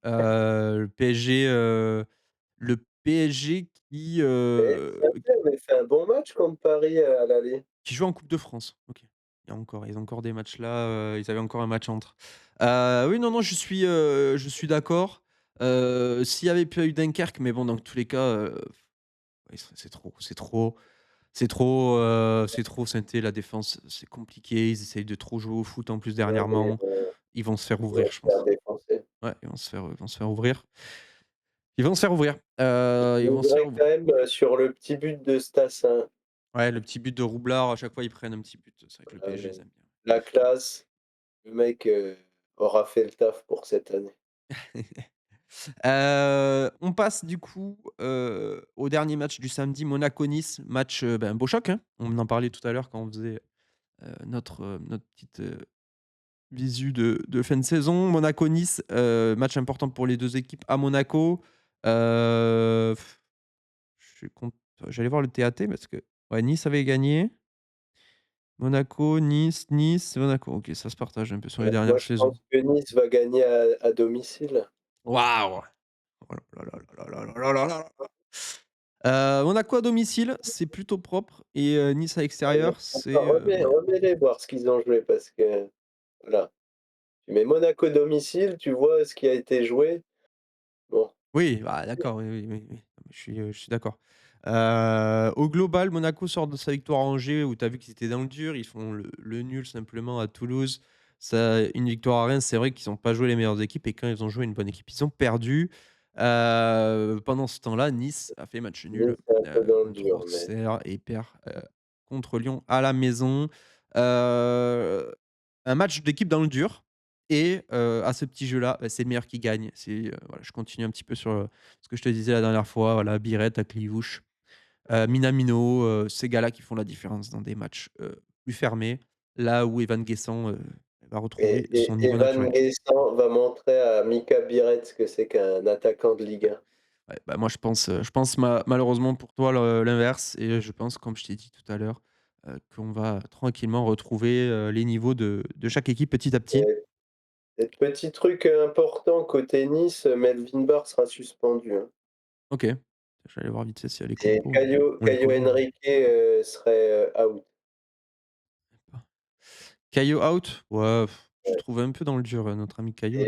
Le PSG, le PSG Et Saint-Étienne avait fait un bon match contre Paris, à l'aller. qui joue en Coupe de France. OK. Ils ont encore des matchs là, ils avaient encore un match entre. Oui, non, non, je suis d'accord. S'il y avait pas eu Dunkerque, mais bon, dans tous les cas, ouais, c'est trop Saint-Étienne, la défense, c'est compliqué. Ils essayent de trop jouer au foot en plus Non mais dernièrement. Ils vont se faire ils ouvrir, vont se je faire pense. défoncer. Ouais, ils vont se faire ouvrir. Ils vont se faire ouvrir. Ils Je vont se faire miserais ouvrir. quand même, sur le petit but de Stassin. Ouais, le petit but de Roublard, à chaque fois, ils prennent un petit but. C'est vrai que le PSG, ils Ouais, aiment bien. la classe, le mec, aura fait le taf pour cette année. On passe du coup, au dernier match du samedi, Monaco-Nice, match, ben, beau choc, hein. On en parlait tout à l'heure quand on faisait, notre petite, visu de fin de saison. Monaco-Nice, match important pour les 2 équipes à Monaco. Heu, je suis cont J'allais voir le TAT parce que ouais, Nice avait gagné. Monaco, Nice, Nice, Monaco. OK, ça se partage un peu sur les Moi dernières je saisons. pense que Nice va gagner à domicile. Waouh! Oh là là là là là là là là là là. Monaco à domicile, c'est plutôt propre et Nice à Ouais, l'extérieur, c'est, moyen. remets-les voir ce qu'ils ont joué parce que là, tu mets Monaco domicile, tu vois ce qui a été joué. Bon, Oui, bah, d'accord, oui, oui, oui, oui. Je suis d'accord. Au global, Monaco sort de sa victoire à Angers où tu as vu qu'ils étaient dans le dur. Ils font le nul simplement à Toulouse. Ça une victoire à Reims, c'est vrai qu'ils ont pas joué les meilleures équipes et quand ils ont joué une bonne équipe, ils ont perdu. Pendant ce temps-là, Nice a fait match nul, Nice est un peu dans le contre dur, mais Auxerre et perd, contre Lyon à la maison. Heu, un match d'équipe dans le dur et à ce petit jeu-là, bah, c'est le meilleur qui gagne. Voilà, je continue un petit peu sur, ce que je te disais la dernière fois, voilà, Biret, Akliouche, Minamino, ces gars-là qui font la différence dans des matchs, plus fermés, là où Evan Guessant, va retrouver son niveau Evan naturel. Guessant va montrer à Mika Biret ce que c'est qu'un attaquant de Ligue 1. Ouais, bah, moi je pense malheureusement pour toi l'inverse et je pense, comme je t'ai dit tout à l'heure, qu'on va tranquillement retrouver, les niveaux de chaque équipe petit à petit. Et petit truc, important côté Nice, Melvin Barr sera suspendu, hein. OK. Je vais aller voir vite fait s'il y a les Et compos, on les Caio connaît, hein. Henrique, serait, out. Caillou out? Ouais, je Ouais. trouve un peu dans le dur, notre ami Caillou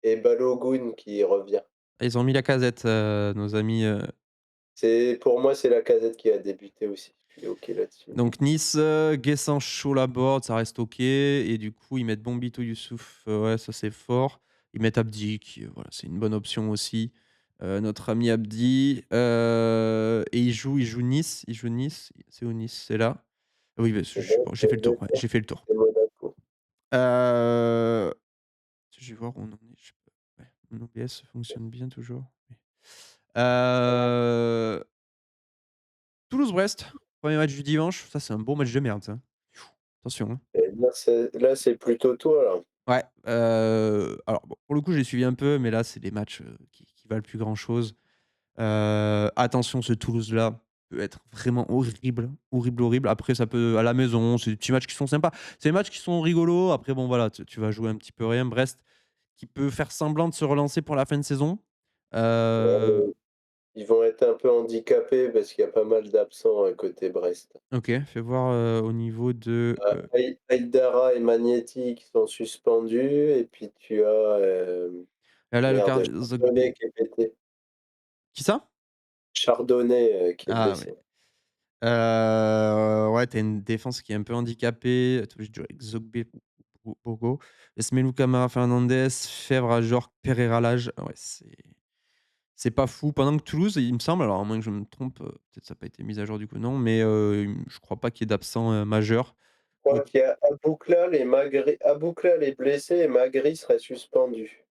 Et là. Balogun qui revient. Ah, ils ont mis Lacazette, nos amis, C'est pour moi, c'est Lacazette qui a débuté aussi. Je suis OK là-dessus. donc Nice, Guessant, Shaw, Laborde, ça reste OK et du coup, ils mettent Bombito Youssouf, ouais, ça c'est fort. Ils mettent Abdi qui, voilà, c'est une bonne option aussi, notre ami Abdi, et il joue Nice, c'est où Nice? C'est là? Oui, bah, je C'est sais bon, pas, j'ai c'est fait le tour, ouais, j'ai fait le tour. c'est Monaco. Heu, je vais voir où on en est, je sais pas. Ouais, mon OBS fonctionne bien toujours? Oui. Heu, Toulouse-Brest, premier match du dimanche, ça c'est un beau match de merde ça. Attention, hein. Et là, c'est plutôt toi, là. Ouais, alors bon, pour le coup, j'ai suivi un peu, mais là, c'est des matchs, qui valent plus grand chose. Attention, ce Toulouse-là peut être vraiment horrible, horrible, horrible. Après, ça peut à la maison, c'est des petits matchs qui sont sympas. C'est des matchs qui sont rigolos. Après, bon, voilà, tu vas jouer un petit peu rien. Brest qui peut faire semblant de se relancer pour la fin de saison. Heu, Ouais, ils vont être un peu handicapés parce qu'il y a pas mal d'absents, côté Brest. OK, fais voir, au niveau de, Aïdara et Magnetti qui sont suspendus et puis tu as, là, le merde, gardien Chardonnay Zogby qui est pété. qui ça? Chardonnay, qui est Ah ouais. blessé. Ouais, tu une défense qui est un peu handicapée. Tu es obligé de jouer avec Zogby, Bogo, Esmelou Camara Fernandez, Fèvre, Ajorc, Pereira Lage. Ah ouais, c'est C'est pas fou. Pendant que Toulouse, il me semble, alors à moins que je me trompe, peut-être ça a pas été mis à jour du coup, non, mais je crois pas qu'il y ait d'absents, majeurs. Je crois Donc qu'il y a Abouklal est blessé et Magri serait suspendu.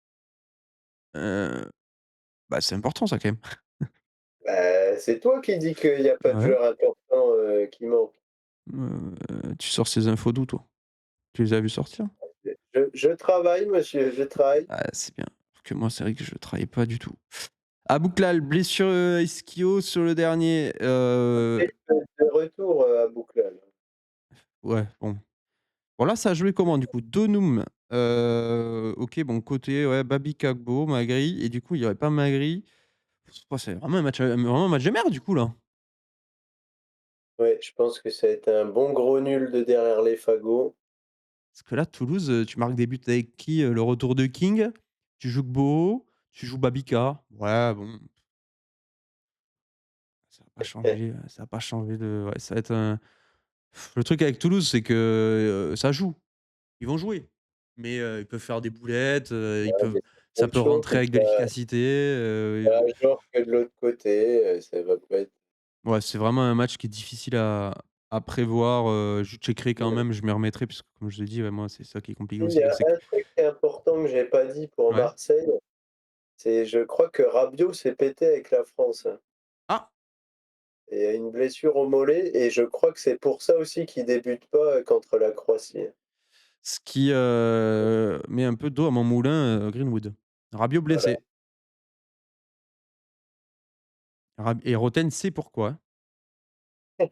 heu, bah, c'est important ça quand même. Bah, c'est toi qui dis qu'il y a pas de Ouais. joueur important, qui manque. Tu sors ces infos d'où toi? Tu les as vus sortir? Je travaille monsieur, je travaille. Ah, c'est bien. Parce que moi, c'est vrai que je travaille pas du tout. Abouklal, blessure, ischio sur le dernier, Il est de retour, Abouklal. ouais, bon. Bon là, ça a joué comment du coup? Donum, OK, bon côté, ouais, Babi Kagbo, Magri et du coup, il y aurait pas Magri. C'est vraiment un match de merde du coup là? Ouais, je pense que ça a été un bon gros nul de derrière les fagots. Parce que là, Toulouse, tu marques des buts avec qui? Le retour de King, tu joues Gbo, tu joues Babika. Ouais, bon, ça va pas changer de ouais, ça va être un le truc avec Toulouse, c'est que, ça joue. Ils vont jouer, mais ils peuvent faire des boulettes, ils Ouais, peuvent mais ça c'est peut chaud rentrer que avec de l'efficacité, tu un joueur que de l'autre côté, ça va pas être ouais, c'est vraiment un match qui est difficile à prévoir, je checkerai quand mmh. même, je me remettrai puisque comme je l'ai dit, ouais, moi, c'est ça qui est compliqué Il y aussi, a c'est que un truc qui est important que j'ai pas dit pour ouais. Marseille, c'est je crois que Rabiot s'est pété avec la France, hein, Ah! et a une blessure au mollet et je crois que c'est pour ça aussi qu'il débute pas, contre la Croatie. Ce qui, met un peu d'eau à mon moulin, Greenwood. Rabiot Voilà. blessé. Et Roten sait pourquoi, hein.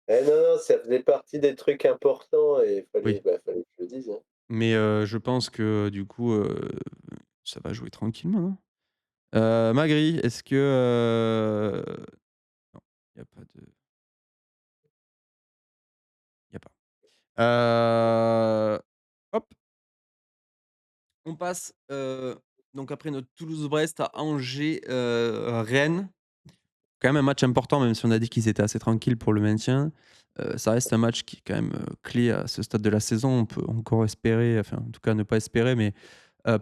Eh non, non, ça faisait partie des trucs importants et Oui, fallait que je le dise, hein. mais je pense que du coup, ça va jouer tranquillement, non? Magri, est-ce que, non, il y a pas de il y a pas. Hop, on passe, donc après notre Toulouse-Brest à Angers, Rennes. Quand même un match important, même si on a dit qu'ils étaient assez tranquilles pour le maintien. Ça reste un match qui est quand même, clé à ce stade de la saison. On peut encore espérer, enfin en tout cas ne pas espérer, mais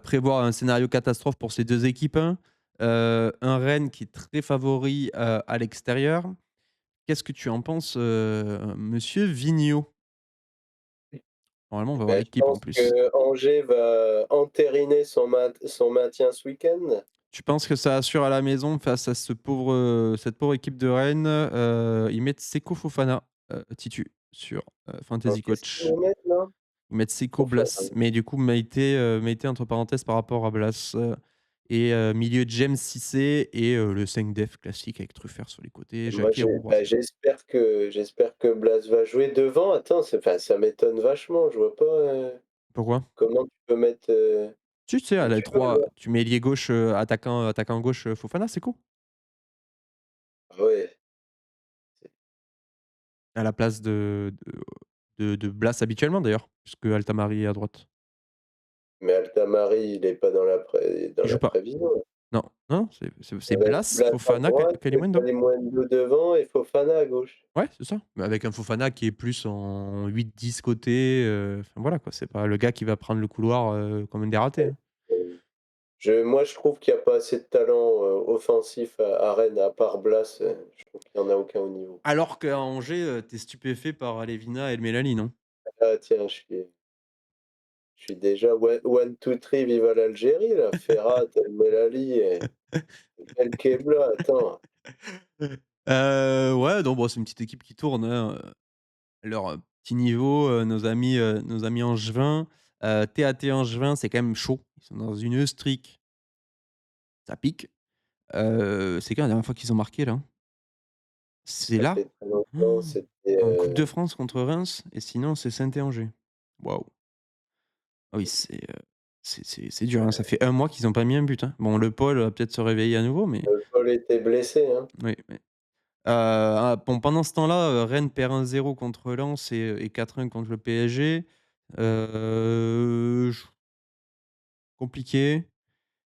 prévoir un scénario catastrophe pour ces 2 équipes, hein. Un Rennes qui est très favori, à l'extérieur. Qu'est-ce que tu en penses, monsieur Vigneault? Normalement, on va voir Beh, je l'équipe en pense plus. que Angers va entériner son maintien ce week-end. Tu penses que ça assure à la maison face à cette pauvre équipe de Rennes? Ils mettent Seko Fofana, titu sur, Alors Fantasy qu'est-ce qu'ils Coach. vont mettre là? Ils mettent Seko, Fofana. Blas, mais du coup Meïté entre parenthèses par rapport à Blas, et milieu James Cissé et le 5 def classique avec Truffert sur les côtés, Moi Jacquet, Rouba. j'espère que Blas va jouer devant. Attends, ça m'étonne vachement, je vois pas, Pourquoi? comment tu peux mettre, Tu sais, à où la tu veux 3, là. tu mets ailier gauche, attaquant gauche, Fofana, Seko, Ah ouais, à la place de Blas habituellement d'ailleurs, puisque Altamari est à droite. mais Altamari, il est pas dans Il joue la pas. prévision. Non, non, c'est Ça va être Blas, Blas à Fofana, droite, Kalimuendo. Kalimuendo devant et Fofana à gauche. Ouais, c'est ça. Mais avec un Fofana qui est plus en 8-10 côté, enfin voilà quoi, c'est pas le gars qui va prendre le couloir, comme un dératé, Ouais, hein. moi je trouve qu'il y a pas assez de talent, offensif à Rennes, à part Blas, je trouve qu'il y en a aucun au niveau. Alors qu'à Angers, tu es stupéfait par Levina et El Melali, non? Ah tiens, je suis déjà one two three viva l'Algérie là, Ferrat, El Melali et Belkebla, attends. Ouais, non, bon, c'est une petite équipe qui tourne, hein, leur, petit niveau, nos amis angevins, TAT Angevin, c'est quand même chaud. Ils sont dans une streak, ça pique. C'est quand la dernière fois qu'ils ont marqué là? C'est Ça là? fait très longtemps, En coupe de France contre Reims et sinon c'est Saint et Angers. Waouh! Ah oui, c'est dur, hein, ça fait un mois qu'ils ont pas mis un but, hein. Bon, le Paul va peut-être se réveiller à nouveau, mais Paul était blessé, hein. oui, oui. Bon, pendant ce temps-là, Rennes perd 1-0 contre Lens et 4-1 contre le PSG. J compliqué,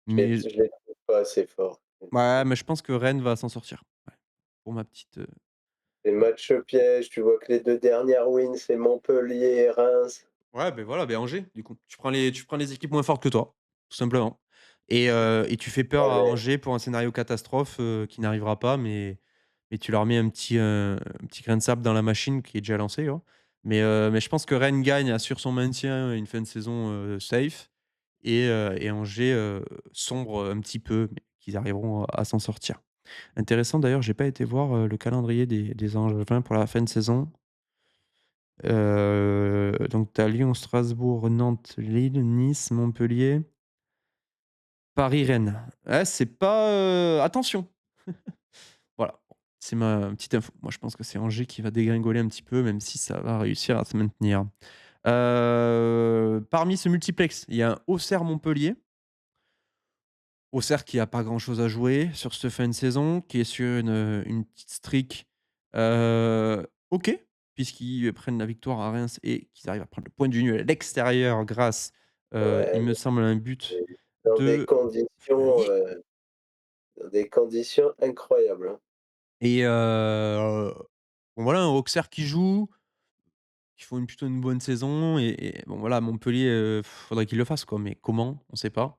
mais Je les trouve pas assez forts. ouais, mais je pense que Rennes va s'en sortir. Ouais, pour ma petite, Les matchs pièges, tu vois que les 2 dernières wins, c'est Montpellier et Reims. ouais, beh, voilà, beh, Angers, du coup. Tu prends les équipes moins fortes que toi, tout simplement. Et tu fais peur Ah à ouais, Angers pour un scénario catastrophe, qui n'arrivera pas, mais tu leur mets un petit grain de sable dans la machine qui est déjà lancée, hein. Mais je pense que Rennes gagne, assure son maintien, une fin de saison, safe et Angers, sombre un petit peu, mais qu'ils arriveront à s'en sortir. Intéressant d'ailleurs, j'ai pas été voir, le calendrier des Angevins pour la fin de saison. Donc tu as Lyon, Strasbourg, Nantes, Lille, Nice, Montpellier, Paris, Rennes. Ouais, c'est pas, attention! Voilà, c'est ma petite info. Moi, je pense que c'est Angers qui va dégringoler un petit peu, même si ça va réussir à se maintenir. Parmi ce multiplex, il y a un Auxerre-Montpellier. Auxerre qui a pas grand-chose à jouer sur cette fin de saison, qui est sur une petite streak, OK, puisqu'ils prennent la victoire à Reims et qu'ils arrivent à prendre le point du nul à l'extérieur grâce, il ouais, me semble à un but mais de Fly. dans des conditions incroyables, hein. Et bon voilà, un Auxerre qui joue, qui font plutôt une bonne saison et bon voilà, Montpellier, faudrait qu'ils le fassent quoi, mais comment? On sait pas.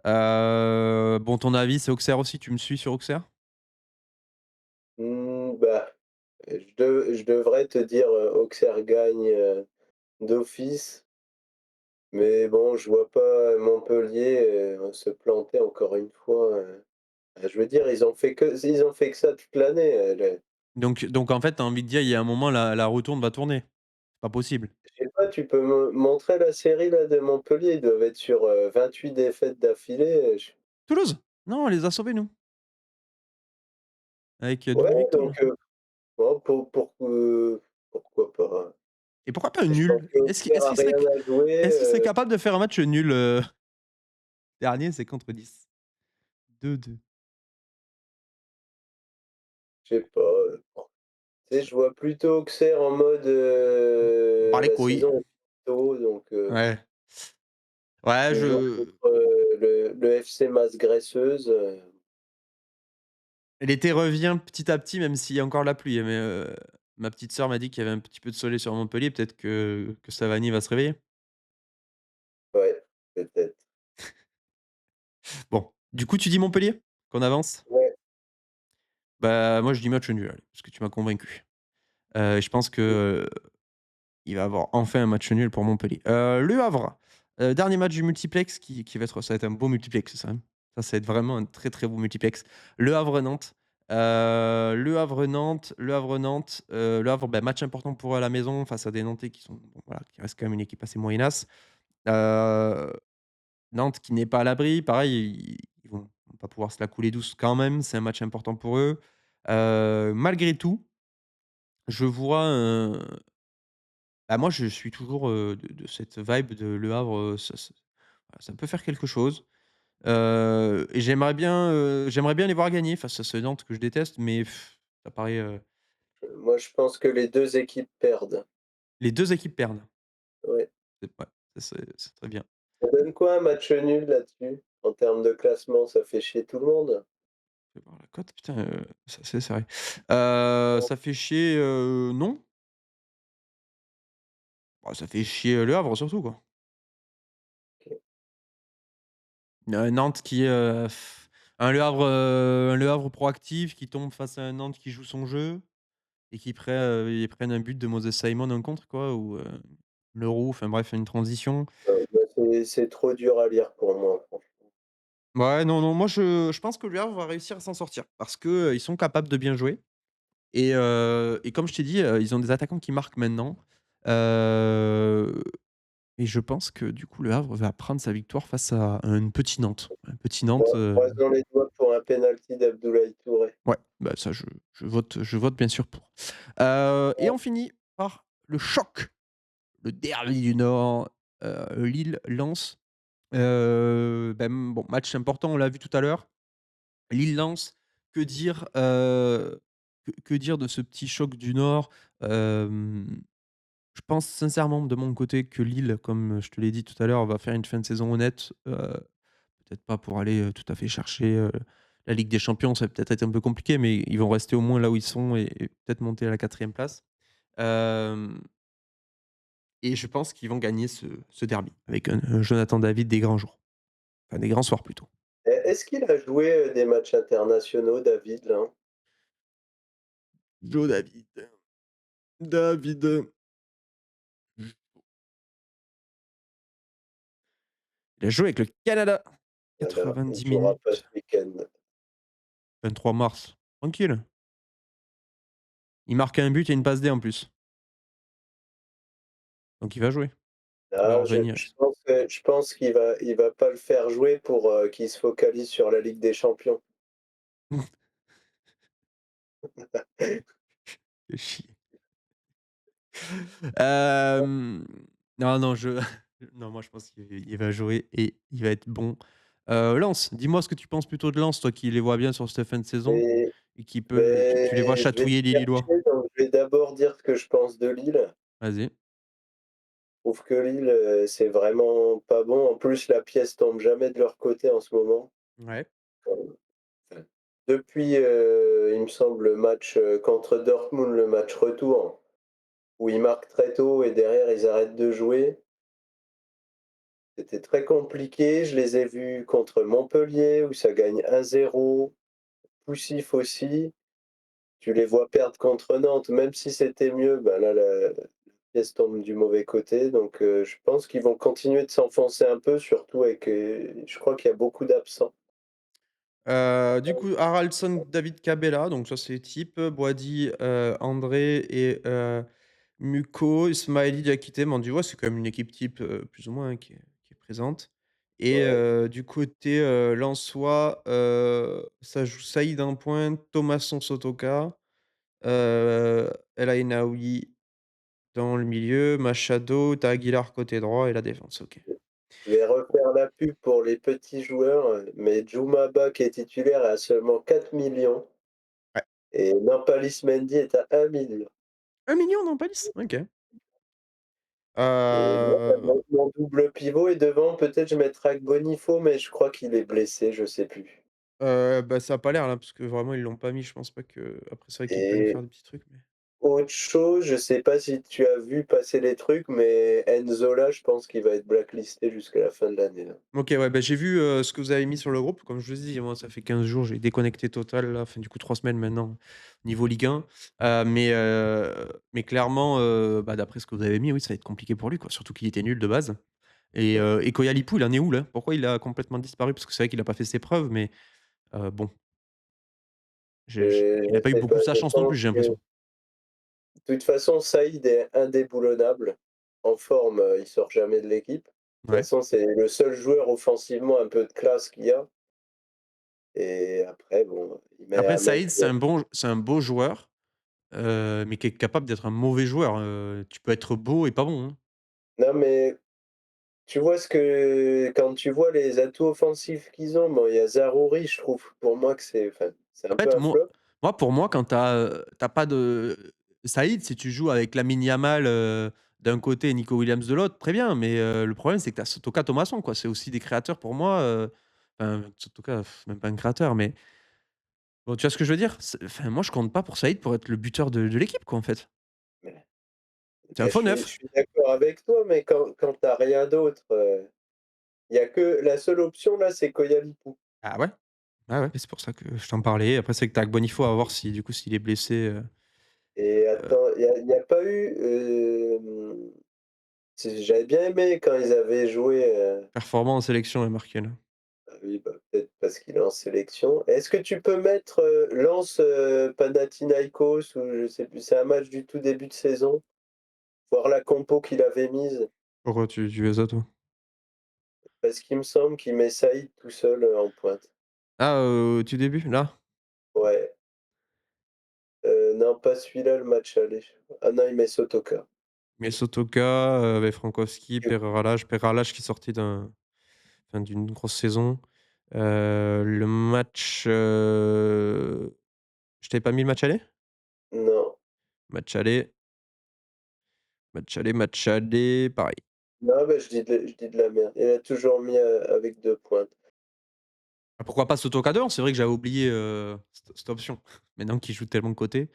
Bon, ton avis, c'est Auxerre aussi? Tu me suis sur Auxerre? Bah, je devrais te dire, Auxerre gagne, d'office, mais bon, je vois pas Montpellier, se planter encore une fois, bah, je veux dire, ils ont fait que ça toute l'année, le Donc en fait, tu as envie de dire, il y a un moment, la roue tourne va tourner. C'est pas possible. je sais pas, tu peux me montrer la série là de Montpellier? Ils doivent être sur, 28 défaites d'affilée, je Toulouse? Non, on les a sauvés nous, avec, double ouais, victoire. donc bon, pourquoi pas? Et pourquoi pas un Je pense nul? que Est-ce qu'il Auxerre est-ce a qu'il serait rien à jouer, est-ce qu'il serait capable de faire un match nul, dernier, c'est contre 10. 2-2. je sais pas, tu sais, je vois plutôt Auxerre en mode, On part les la couilles. saison est tôt, donc Ouais. Ouais, ils jouent contre, je le FC Masse Graisseuse, l'été revient petit à petit, même s'il y a encore la pluie, mais ma petite sœur m'a dit qu'il y avait un petit peu de soleil sur Montpellier, peut-être que Savani va se réveiller? ouais, peut-être. Bon, du coup, tu dis Montpellier? Qu'on avance? Ouais, Bah, moi, je dis match nul, allez, parce que tu m'as convaincu. Je pense mmh, que il va y avoir enfin un match nul pour Montpellier. Le Havre, dernier match du multiplex qui va être ça va être un beau multiplex ça, hein. Ça va être vraiment un très, très beau multiplex. Le Havre-Nantes, Le Havre, bah, match important pour eux à la maison face à des Nantais qui sont bon voilà, qui restent quand même une équipe assez moyennasse. Heu, Nantes qui n'est pas à l'abri, pareil, ils vont pas pouvoir se la couler douce quand même, c'est un match important pour eux. Malgré tout, je vois un bah, moi, je suis toujours, de cette vibe de Le Havre, ça peut faire quelque chose, et j'aimerais bien les voir gagner face à ce Nantes que je déteste, mais ça paraît, moi je pense que les 2 équipes perdent. les 2 équipes perdent. Ouais. C'est ouais, ça c'est très bien. Ça donne quoi un match nul là-dessus? En termes de classement, ça fait chier tout le monde? Je vais voir la cote, putain, c'est serré. Ça fait chier, non. Bah, ça fait chier, Le Havre surtout, quoi. OK. Nantes qui, un Le Havre proactif qui tombe face à un Nantes qui joue son jeu. Et ils prennent un but de Moses Simon en contre quoi ou, Leroux, enfin bref, une transition. Bah, c'est trop dur à lire pour moi, franchement. Ouais, non, non, moi je pense que Le Havre va réussir à s'en sortir parce que, ils sont capables de bien jouer et comme je t'ai dit, ils ont des attaquants qui marquent maintenant, heu et je pense que du coup Le Havre va prendre sa victoire face à un petit Nantes. Un petit Nantes, Croisons les doigts pour un penalty d'Abdoulaye Touré. ouais, bah, ça je vote bien sûr pour. Et on finit par le choc, le derby du Nord, Lille-Lens. Bon, match important, on l'a vu tout à l'heure. Lille-Lens, que dire, que dire de ce petit choc du Nord? Je pense sincèrement de mon côté que Lille, comme je te l'ai dit tout à l'heure, va faire une fin de saison honnête. Peut-être pas pour aller, tout à fait chercher, la Ligue des Champions, ça va peut-être être un peu compliqué, mais ils vont rester au moins là où ils sont et peut-être monter à la 4e place. Hem Et je pense qu'ils vont gagner ce derby avec un Jonathan David des grands jours. Enfin, des grands soirs plutôt. Est-ce qu'il a joué, des matchs internationaux, David, là? Joe David. David. Il a joué avec le Canada. Alors, il 90 jouera pas ce minutes. week-end. 23 mars. Tranquille. Il marque un but et une passe D en plus. Donc il va jouer. Il va Non, revenir. je pense qu'il va pas le faire jouer pour, qu'il se focalise sur la Ligue des champions. Fais chier. Hem, non, non, je non, moi je pense qu'il va jouer et il va être bon. Lens, dis-moi ce que tu penses plutôt de Lens, toi qui les vois bien sur cette fin de saison Et et qui peut tu les vois beh, je vais te chatouiller les Lillois? chercher, donc je vais d'abord dire ce que je pense de Lille. Vas-y. Je trouve que Lille, c'est vraiment pas bon. En plus, la pièce tombe jamais de leur côté en ce moment. Ouais. Enfin, depuis, il me semble, le match, contre Dortmund, le match retour, où ils marquent très tôt et derrière ils arrêtent de jouer. C'était très compliqué. Je les ai vus contre Montpellier où ça gagne 1-0, poussif aussi. Tu les vois perdre contre Nantes, même si c'était mieux, ben là, la pièce tombe du mauvais côté. Donc, je pense qu'ils vont continuer de s'enfoncer un peu, surtout avec, je crois qu'il y a beaucoup d'absents. Du coup, Haraldsson, David Cabella, donc ça c'est type, Boady, André et Muko, Ismaili Diakité, Mandioua, c'est quand même une équipe type, plus ou moins, hein, qui est présente et Ouais, du côté, lensois, ça joue Saïd en pointe, Thomasson Sotoka, El Ainaoui dans le milieu, Machado, tu Aguilar côté droit et la défense, OK. je vais refaire la pub pour les petits joueurs, mais Djoumaba qui est titulaire est à seulement 4 millions Ouais. et Nampalys Mendy est à 1 million. 1 000 000 non, Palis? OK. Et moi, Heu mon double pivot et devant, peut-être je mettrais Bonifo, mais je crois qu'il est blessé, je sais plus. Bah, ça a pas l'air là, parce que vraiment ils l'ont pas mis, je pense pas que après c'est vrai qu'il peut nous Et faire des petits trucs, mais autre chose, je sais pas si tu as vu passer les trucs, mais Enzola, je pense qu'il va être blacklisté jusqu'à la fin de l'année, là. OK, ouais, bah, j'ai vu, ce que vous avez mis sur le groupe. Comme je vous ai dit, moi ça fait 15 jours, j'ai déconnecté total là, enfin du coup 3 semaines maintenant, niveau Ligue 1. Mais clairement, bah, d'après ce que vous avez mis, oui, ça va être compliqué pour lui quoi, surtout qu'il était nul de base et Koyalipou, il en est où là? Pourquoi il a complètement disparu? Parce que c'est vrai qu'il a pas fait ses preuves, mais bon, j'ai il a pas eu Je sais beaucoup pas, sa je chance non plus, pense j'ai que de l'impression. toute façon, Saïd est indéboulonnable. En forme, il sort jamais de l'équipe. De toute Ouais. façon, c'est le seul joueur offensivement un peu de classe qu'il y a et après bon, il met Après un Saïd, mec, c'est un beau joueur. Mais qui est capable d'être un mauvais joueur, tu peux être beau et pas bon, hein. non mais tu vois ce que quand tu vois les atouts offensifs qu'ils ont, bon, il y a Zaroury, je trouve pour moi que c'est un En fait, peu un flop. pour moi, quand tu as pas de Saïd, si tu joues avec Lamine Yamal, d'un côté et Nico Williams de l'autre, très bien, mais le problème, c'est que tu as Sotoka, Thomasson, quoi. C'est aussi des créateurs pour moi, enfin, Sotoka, même pas un créateur, mais bon, tu vois ce que je veux dire? Enfin, moi, je compte pas pour Saïd pour être le buteur de l'équipe, quoi, en fait. Mais C'est un faux je neuf. suis d'accord avec toi, mais quand tu rien d'autre, il y a que la seule option là, c'est Koyalipou Ah ouais? Ah ouais, c'est pour ça que je t'en parlais. Après, c'est que tu as Bonifo à voir si, du coup, s'il est blessé, et attends, il y a pas eu, j'avais bien aimé quand ils avaient joué, performant en sélection, est marqué là. ah oui, bah, peut-être parce qu'il est en sélection. Est-ce que tu peux mettre, Lens, Panathinaïkos ou je sais plus, c'est un match du tout début de saison? Voir la compo qu'il avait mise, Pourquoi tu veux ça, toi? parce qu'il me semble qu'il met Saïd tout seul, en pointe. Ah, au tout début, là? Ouais, non pas celui-là, le match aller. Ah non, il met Sotoka. Mais Sotoka, avec Frankowski, Et Perralach qui sortait d'une grosse saison. Le match, je t'avais pas mis le match aller? non, Match aller, match aller, pareil. non, bah, je dis de la merde. Il a toujours mis, avec 2 pointes. Ah, pourquoi pas Sotoka dehors? C'est vrai que j'avais oublié, cette option. Maintenant qu'il joue tellement de côté,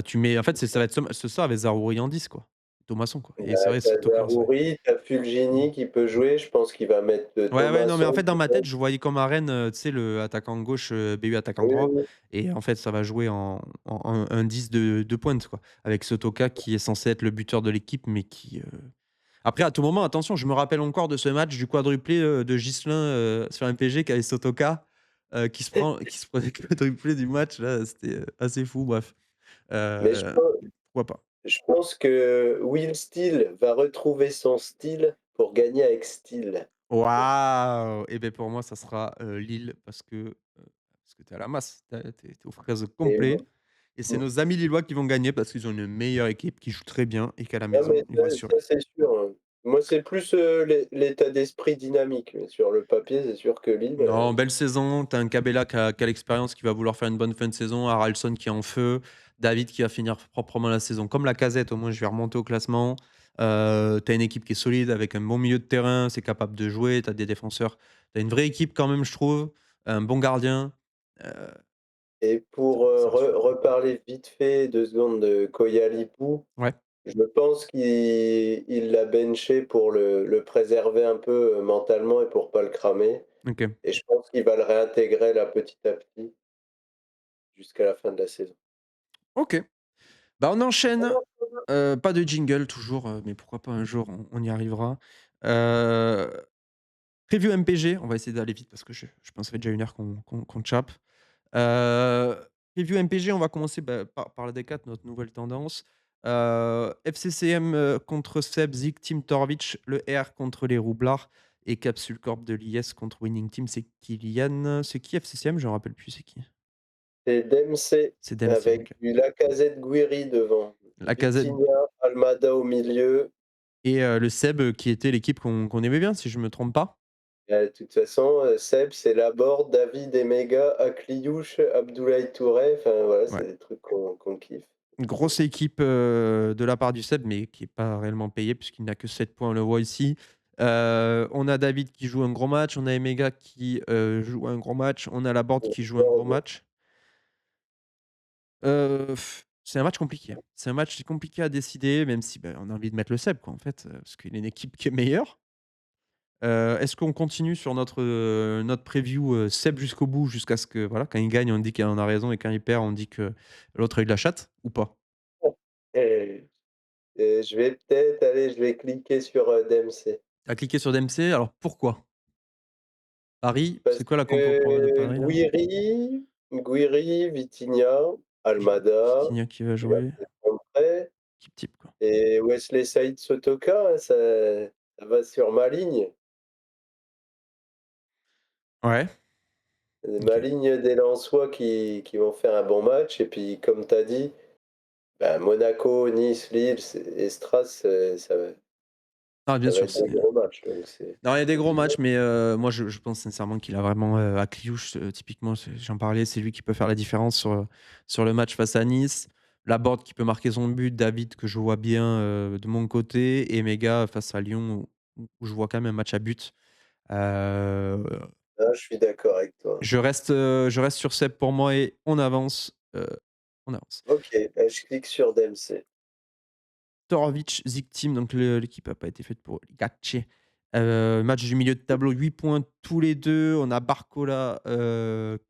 tu mets en fait, ça va être ce soir avec Zaroury en 10, quoi. Thomasson, quoi. Il y Et c'est a vrai, Sotoka, c'est vrai. Kazarouri, tu as Mmh. Fulgini qui peut jouer, je pense qu'il va mettre, Ouais, ouais, non, mais en Thomasson fait, dans ma tête, peut-être. je voyais comme à Rennes, tu sais, le attaquant gauche, BU attaquant Oui, droit oui, et en fait, ça va jouer en un 10 de pointe, quoi. Avec Sotoka qui est censé être le buteur de l'équipe, mais qui, après à tout moment, attention, je me rappelle encore de ce match du quadruplé, de Ghislain, sur un MPG qu'avait Sotoka, qui se prenait le quadruplé du match là, c'était, assez fou, bref. mais Heu, Pourquoi pas. je pense que Will Steele va retrouver son style pour gagner avec style. Waouh! Et beh, pour moi, ça sera, Lille parce que tu es à la masse, tu es aux fraises Et complet et c'est nos amis lillois qui vont gagner parce qu'ils ont une meilleure équipe qui joue très bien et qu'à la non, maison, mais ils vont assurer. ça c'est sûr, hein. Moi, c'est plus, l'état d'esprit dynamique, mais sur le papier, c'est sûr que Lille, Non, belle saison, tu as un Cabella qui a l'expérience, qui va vouloir faire une bonne fin de saison, Haralson qui est en feu, David qui va finir proprement la saison comme Lacazette, au moins je vais remonter au classement. Tu as une équipe qui est solide avec un bon milieu de terrain, c'est capable de jouer, tu as des défenseurs, tu as une vraie équipe quand même, je trouve, un bon gardien, heu, et ça pour, ça va super. reparler vite fait 2 secondes de Koyalipou, Ouais, je pense qu'il l'a benché pour le préserver un peu, mentalement et pour pas le cramer, OK. et je pense qu'il va le réintégrer là petit à petit jusqu'à la fin de la saison. OK. Bah, on enchaîne, pas de jingle toujours, mais pourquoi pas un jour on y arrivera. Heu Preview MPG, on va essayer d'aller vite parce que je pense que ça fait déjà 1 heure qu'on chape. Heu, Preview MPG, on va commencer, bah, par la D4, notre nouvelle tendance. FCCM, contre Seb, Zik, Team Torwich, le R contre les Roublards et Capsule Corp de l'IS contre Winning Team, c'est Kylian. C'est qui FCCM? Je me rappelle plus c'est qui? C'est Dempsey C'est Dempsey, avec OK. du Lacazette-Gouiri devant, Lacazette Vitinha, Almada au milieu. et le Seb, qui était l'équipe qu'on aimait bien, si je me trompe pas? De toute façon, Seb, c'est Laborde, David Emega, Akliouche, Abdoulaye Touré, enfin voilà, Ouais. c'est des trucs qu'on kiffe. Une grosse équipe, de la part du Seb, mais qui est pas réellement payé puisqu'il n'a que 7 points, on le voit ici. On a David qui joue un gros match, on a Emega qui, joue un gros match, on a Laborde qui joue un gros match. C'est un match compliqué, hein. C'est un match compliqué à décider, même si, bah, on a envie de mettre le Seb, quoi, en fait, parce qu'il a une équipe qui est meilleure. Est-ce qu'on continue sur notre preview, Seb jusqu'au bout, jusqu'à ce que voilà, quand il gagne, on dit qu'on a raison et quand il perd, on dit que l'autre a eu de la chatte ou pas? Et je vais peut-être aller je vais cliquer sur, Dempsey. Tu as cliqué sur Dempsey, alors pourquoi? Paris, Parce c'est quoi la compo pour de que Paris là? Gouiri, Vitinha, Almada, Vitinha qui va il va jouer, peut-être rentrer, équipe type quoi. et Wesley Saïd Sotoka, hein, ça va sur ma ligne. Ouais, Ma OK. ligne des Lensois qui vont faire un bon match, et puis comme tu as dit, bah, Monaco, Nice, Lille et Stras, Ah bien ça va sûr, être des c'est gros matchs, donc non, il y a des c'est gros du matchs, mais moi je pense sincèrement qu'il a vraiment, Akliouche, typiquement, j'en parlais, c'est lui qui peut faire la différence sur le match face à Nice. Laborde qui peut marquer son but, David que je vois bien, de mon côté et Mega face à Lyon où je vois quand même un match à but. Heu, Ah, je suis d'accord avec toi. je reste sur Seb pour moi et on avance. OK, bah, je clique sur Dempsey. Torovic, Ziktim, donc l'équipe a pas été faite pour Gatche. Match du milieu de tableau, 8 points tous les 2. On a Barcola,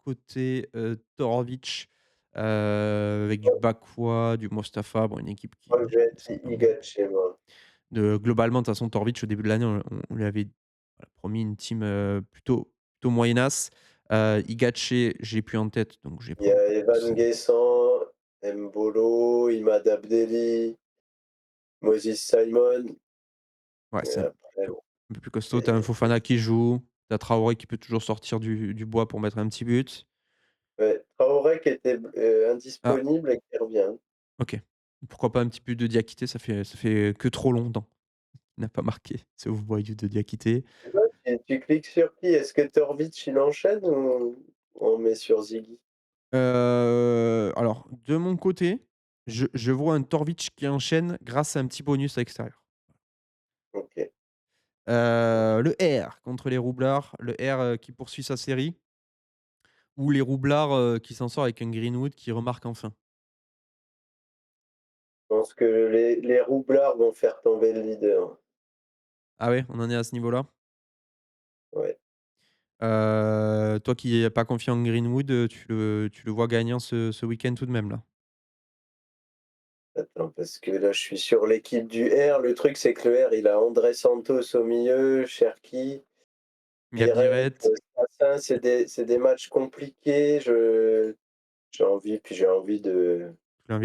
côté, Torovic, avec du Bakwa, du Mostafa, bon une équipe Je crois que je vais qui être descend pas non plus. Igatche chez moi. Globalement, de toute façon, Torovic, au début de l'année, on lui avait voilà, promis une team, plutôt moyennasse. Igace, j'ai plus en tête, donc je vais Il y prendre a Evan Seb. Guessant, Mbolo, Imad Abdelli, Moses Simon, Ouais, et c'est après bon, un peu plus costaud. Tu as un c'est Fofana qui joue, tu as Traoré qui peut toujours sortir du bois pour mettre un petit but. ouais, Traoré qui était Ah, indisponible et qui revient. OK. Pourquoi pas un petit but de Diakité, ça fait que trop longtemps qu'il n'a pas marqué, ce voyou de Diakité. Tu vois, tu cliques sur qui? Est-ce que Torwich il enchaîne ou on met sur Ziggy? Alors de mon côté, je vois un Torwich qui enchaîne grâce à un petit bonus à l'extérieur. OK. Le R contre les Roublards, le R, qui poursuit sa série ou les Roublards, qui s'en sort avec un Greenwood qui remarque enfin. pense que les roublards vont faire tomber le leader. Ah ouais, on en est à ce niveau-là? Ouais. Toi qui es pas confiant en Greenwood, tu le vois gagnant ce week-end tout de même là? Attends, parce que là, je suis sur l'équipe du R. Le truc, c'est que le R, il a André Santos au milieu, Cherki, Il y a Viret, Viret, Sassin. C'est des matchs compliqués. J'ai envie de j'ai envie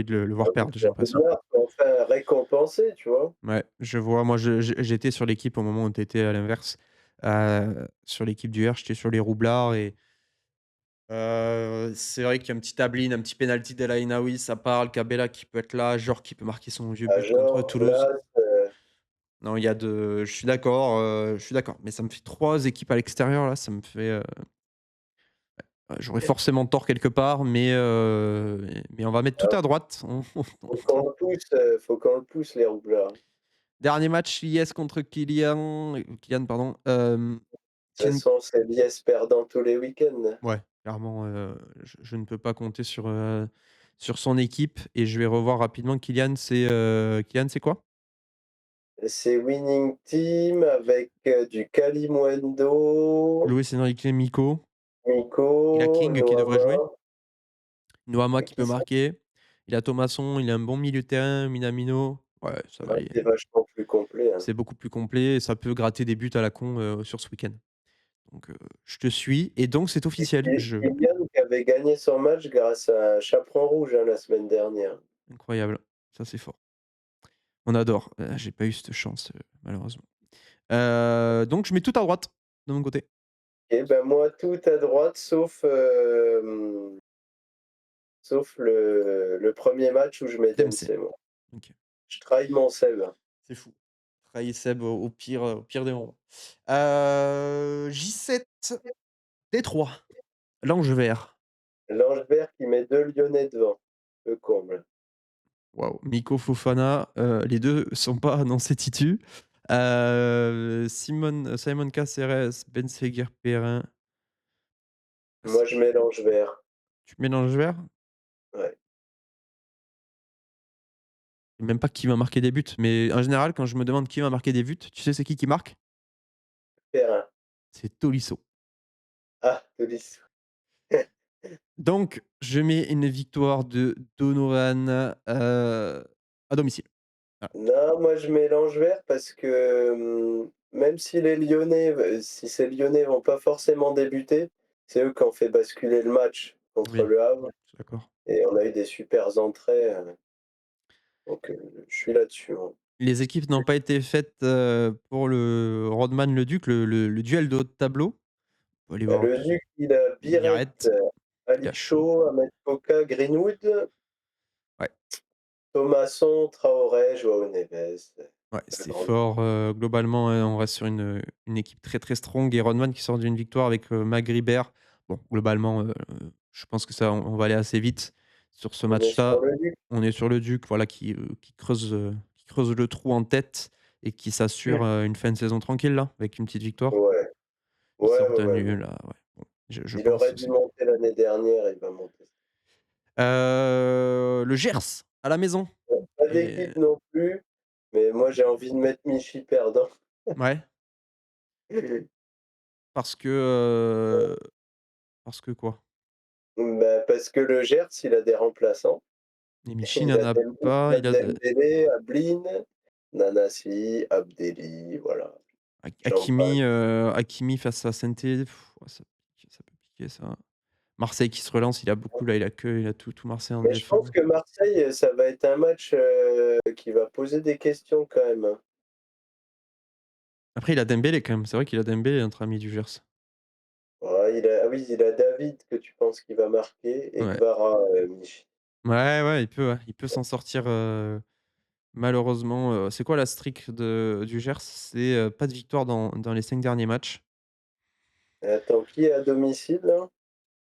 de le voir envie perdre, que j'ai l'impression. Roublard soit enfin récompensé, tu vois? Ouais, je vois. Moi, j'étais sur l'équipe au moment où tu étais à l'inverse. Sur l'équipe du R, j'étais sur les roublards et c'est vrai qu'il y a un petit Ablin, un petit penalty d'El Ainaoui, ça parle, Cabella qui peut être là, Genre qui peut marquer son vieux but contre Major, Toulouse. Blas, Non, il y a de je suis d'accord, mais ça me fait 3 équipes à l'extérieur là, ça me fait, j'aurais forcément tort quelque part, mais on va mettre tout alors à droite. On faut qu'on le pousse les roublards. Dernier match, Liès contre Kylian pardon, De toute Tien façon, c'est Liès perdant tous les week-ends. ouais, clairement, je ne peux pas compter sur son équipe et je vais revoir rapidement Kylian, c'est quoi? C'est Winning Team avec, du Kalimundo, Luis Enrique Mico. Miko, Il a King qui devrait Noama. jouer. Noama qui peut Qui ça? marquer. Il a Thomasson, il a un bon milieu de terrain, Minamino. Ouais, ça va Ouais, aller. c'est vachement plus complet, hein. C'est beaucoup plus complet et ça peut gratter des buts à la con, sur ce week-end. Donc, je te suis et donc c'est Et officiel. Kylian qui avait gagné son match grâce à un chaperon rouge, hein, la semaine dernière. Incroyable, ça c'est fort. On adore. J'ai pas eu cette chance, malheureusement. Donc je mets tout à droite, de mon côté. Et ben moi, tout à droite sauf, sauf le 1er match où je mets Dempsey. Dempsey, moi. OK. Je trahis mon Seb. C'est fou. Trahir Seb au pire des moments. J7, Détroit, l'Ange vert. L'Ange vert qui met 2 Lyonnais devant, le comble. Waouh, Miko Fofana, les 2 sont pas dans ces titus. Simon Caceres, Ben Seghir-Perrin. Moi, C'est je mets l'Ange vert. Tu mélanges vert? Ouais, Je sais même pas qui va marquer des buts, mais en général, quand je me demande qui va marquer des buts, tu sais c'est qui marque? Perrin. C'est Tolisso. Ah, Tolisso. Donc je mets une victoire de Donovan, à domicile. Voilà. Non, moi je mélange vert parce que, même si ces Lyonnais vont pas forcément débuter, c'est eux qui ont fait basculer le match contre Oui, Le Havre je suis d'accord. et on a eu des supers entrées, donc je suis là-dessus, moi. Les équipes n'ont pas été faites, pour le Rodman Leduc, le duel de haut de tableau. On va aller Bah, voir le Duc, il a Biret, Biarritz, il a Ali chaud. Chaud, Ahmed Koka, Greenwood, Ouais, Thomasson, Traoré, Joao Neves, ouais, la c'est grande fort, globalement, on reste sur une équipe très, très strong et Rodman qui sort d'une victoire avec, Maghribert. Bon, globalement, je pense que ça on va aller assez vite sur ce on est sur match-là. le Duc. On est sur le Duc, voilà, qui creuse le trou en tête et qui s'assure, une fin de saison tranquille là, avec une petite victoire. Ouais, Ils ouais, sortent ouais, d'un ouais, nul là, ouais, bon, je il aurait pense dû aussi. monter l'année dernière, il va monter. Le Gers, à la maison Pas et d'équipe non plus, mais moi j'ai envie de mettre Michy perdant. ouais, parce que, parce que quoi? Bah, parce que le Gers, il a des remplaçants. Et Michy Il n'en a a pas, il a de Dembélé, Ablin, Nanasi, Abdelli, voilà, j'en passe. Hakimi face à Saint-Étienne, ouais, ça peut piquer ça. Marseille qui se relance, il a tout Marseille en Mais je pense défense. que Marseille, ça va être un match, qui va poser des questions quand même, hein. Après il a Dembélé quand même, c'est vrai qu'il a Dembélé notre ami du Gers. Ouais, il a David que tu penses qu'il va marquer et Ouais. Kvara, Michy. Ouais, ouais, il peut s'en sortir, malheureusement, c'est quoi la streak du Gers? C'est, pas de victoire dans les 5 derniers matchs. Attends, qui est à domicile là?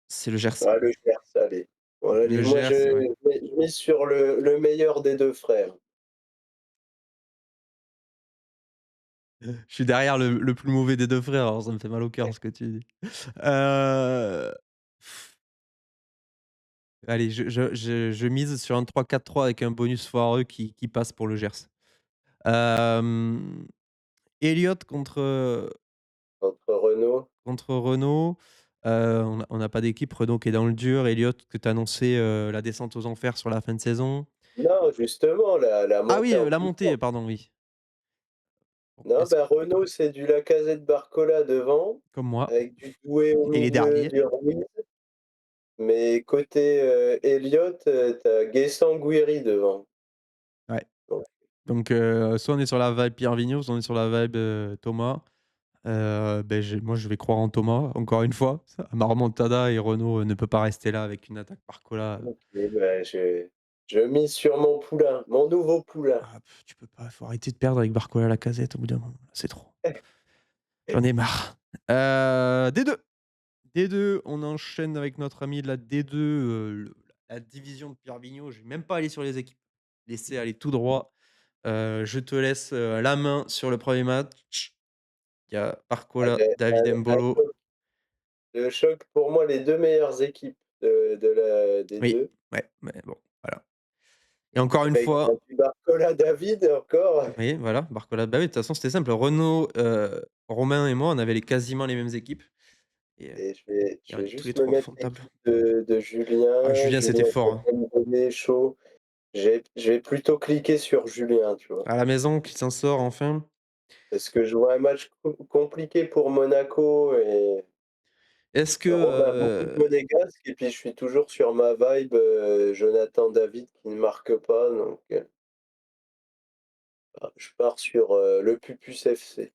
C'est le Gers. Ah, le Gers, allez. Voilà, Le moi Gers, ouais. je mise sur le meilleur des 2 frères. Je suis derrière le plus mauvais des 2 frères, alors ça me fait mal au cœur ce que tu dis. Heu Allez, je mise sur un 3-4-3 avec un bonus foireux qui passe pour le Gers. Hem, Elliott Entre Renault. contre Renault, on n'a pas d'équipe. Renault qui est dans le dur. Elliott que tu as annoncé, la descente aux enfers sur la fin de saison. Non, justement, la Ah oui, montée en la puissance. montée, pardon, oui. Bon, Non, est-ce bah, Renault, c'est du Lacazette Barcola devant, comme moi avec du Doué au et les milieu, derniers. du Ruiz. Mais côté, Elliott, tu Guessant, Guiri devant. Ouais. Donc Donc soit on est sur la vibe Pierre Vigneault, soit on est sur la vibe, Thomas. Moi, je vais croire en Thomas, encore une fois. Ma remontada et Renault, ne peut pas rester là avec une attaque par Cola. OK, bah, je mise sur mon poulain, mon nouveau poulain. Tu peux pas, faut arrêter de perdre avec Barcola, Lacazette au bout d'un moment, c'est trop. J'en ai marre. D2. D2, on enchaîne avec notre ami de la D2, le la division de Pierre Vigneault. Je vais même pas aller sur les équipes. Laisser aller tout droit. Je te laisse, la main sur le premier match. Il y a Barcola, Allez, David Mbolo. le choc pour moi, les 2 meilleures équipes de la des Oui, 2, ouais, mais bon, voilà. Et encore une avec, fois, du Barcola David encore. oui, voilà, Barcola, bah oui, de toute façon, c'était simple. Renaud, Romain et moi, on avait quasiment les mêmes équipes Et et je on vais est tous les juste me 3 au mettre fond de table. l'équipe de Ah, Julien. Julien, c'était Julien fort, hein. Dembélé chaud. Je vais plutôt cliquer sur Julien, tu vois? À la maison, qui s'en sort enfin. Parce que je vois un match compliqué pour Monaco et Est-ce que, Romain beaucoup de monégasque et puis je suis toujours sur ma vibe, Jonathan David qui ne marque pas donc je pars sur, le Pupus FC.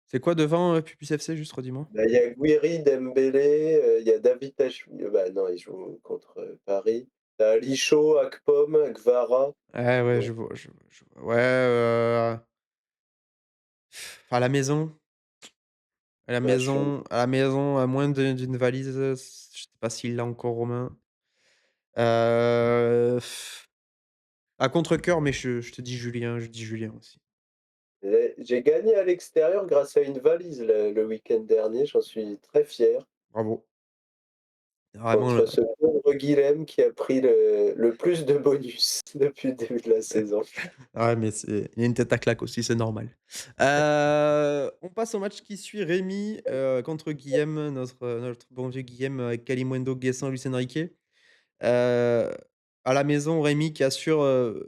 c'est quoi devant, Pupus FC, juste redis-moi? Bah, il y a Guiri, Dembélé, il y a Davitoashvili, bah, non, il joue contre, Paris. Tu as Licho, Akpom, Kvara, Ah ouais, donc je vois. Ouais, à la maison bah, chaud. à moins d'une valise, je sais pas s'il l'a encore Romain. Heu, à contre-cœur, mais je te dis Julien, je dis Julien aussi. J'ai gagné à l'extérieur grâce à une valise le week-end dernier, j'en suis très fier, Bravo. Vraiment, contre ce pauvre Guilhem qui a pris le plus de bonus depuis le début de la saison. ouais, mais c'est il y a une tête à claque aussi, c'est normal. On passe au match qui suit Rémi, contre Guillaume, notre bon vieux Guillaume avec Kalimundo, Guessant, Luis Enrique. Heu, à la maison, Rémi qui assure,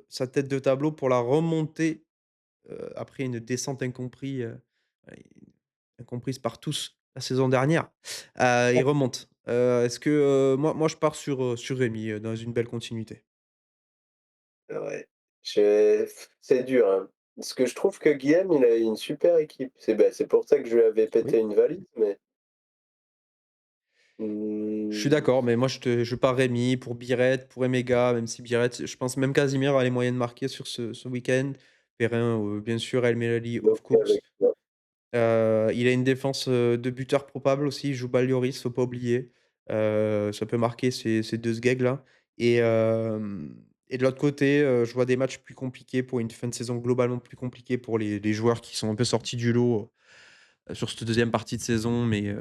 sa tête de tableau pour la remontée, après une descente ouais, incomprise par tous la saison dernière. Il remonte. Est-ce que, moi je pars sur Rémi, dans une belle continuité. Ouais, c'est dur, hein. Parce que je trouve que Guillaume, il a une super équipe. C'est pour ça que je lui avais Oui. pété une valise, mais Je suis mmh, d'accord, mais moi je pars Rémi pour Biret, pour Emega, même si Biret, je pense même Casimir a les moyens de marquer sur ce week-end. Perrin, bien sûr, El Melali, of donc course. avec toi. Il a une défense, de buteur probable aussi, il joue Balioris, faut pas oublier. Ça peut marquer ces 2 sgeg-là et de l'autre côté, je vois des matchs plus compliqués pour une fin de saison globalement plus compliquée pour les joueurs qui sont un peu sortis du lot, sur cette deuxième partie de saison, mais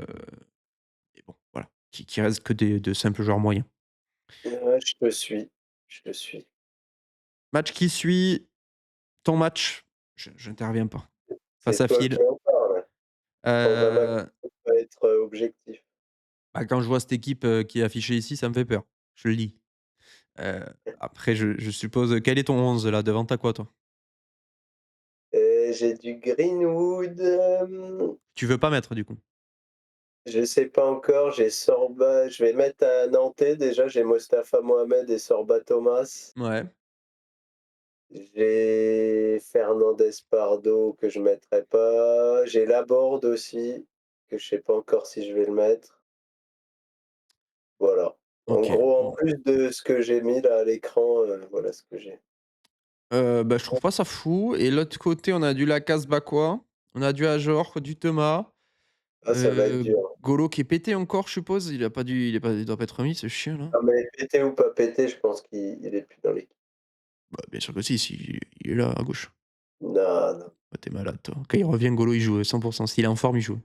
bon, voilà, qui restent que de simples joueurs moyens. Ouais, je te suis. Match qui suit, ton match, je j'interviens pas. Face C'est à toi Phil, qui en parles. Dans un match heu, qui peut être, objectif. bah, quand je vois cette équipe, qui est affichée ici, ça me fait peur. Je le dis. Heu, après je suppose, quel est ton 11 là? Devant tu quoi toi? J'ai du Greenwood, Tu veux pas mettre du coup? je sais pas encore, j'ai Sorba, je vais mettre un Nantais déjà, j'ai Mostafa Mohamed et Sorba Thomas. Ouais, J'ai Fernandez Pardo que je mettrai pas. J'ai Laborde aussi, que je sais pas encore si je vais le mettre. Voilà. En OK, gros, en bon. plus de ce que j'ai mis là à l'écran, voilà ce que j'ai. Bah, je trouve pas ça fou et l'autre côté, on a du Lacasse Bakwa, on a du Ajor, du Thomas, Ah, ça va être heu, dur. Golo qui est pété encore, je suppose? Il doit pas être remis ce chien là? Ah mais pété ou pas pété, je pense qu'il est plus dans l'équipe. Bah, bien sûr que si, il est là à gauche. Non, non, Bah, tu malade toi. Quand il revient, Golo il joue, 100. S'il est en forme, il joue.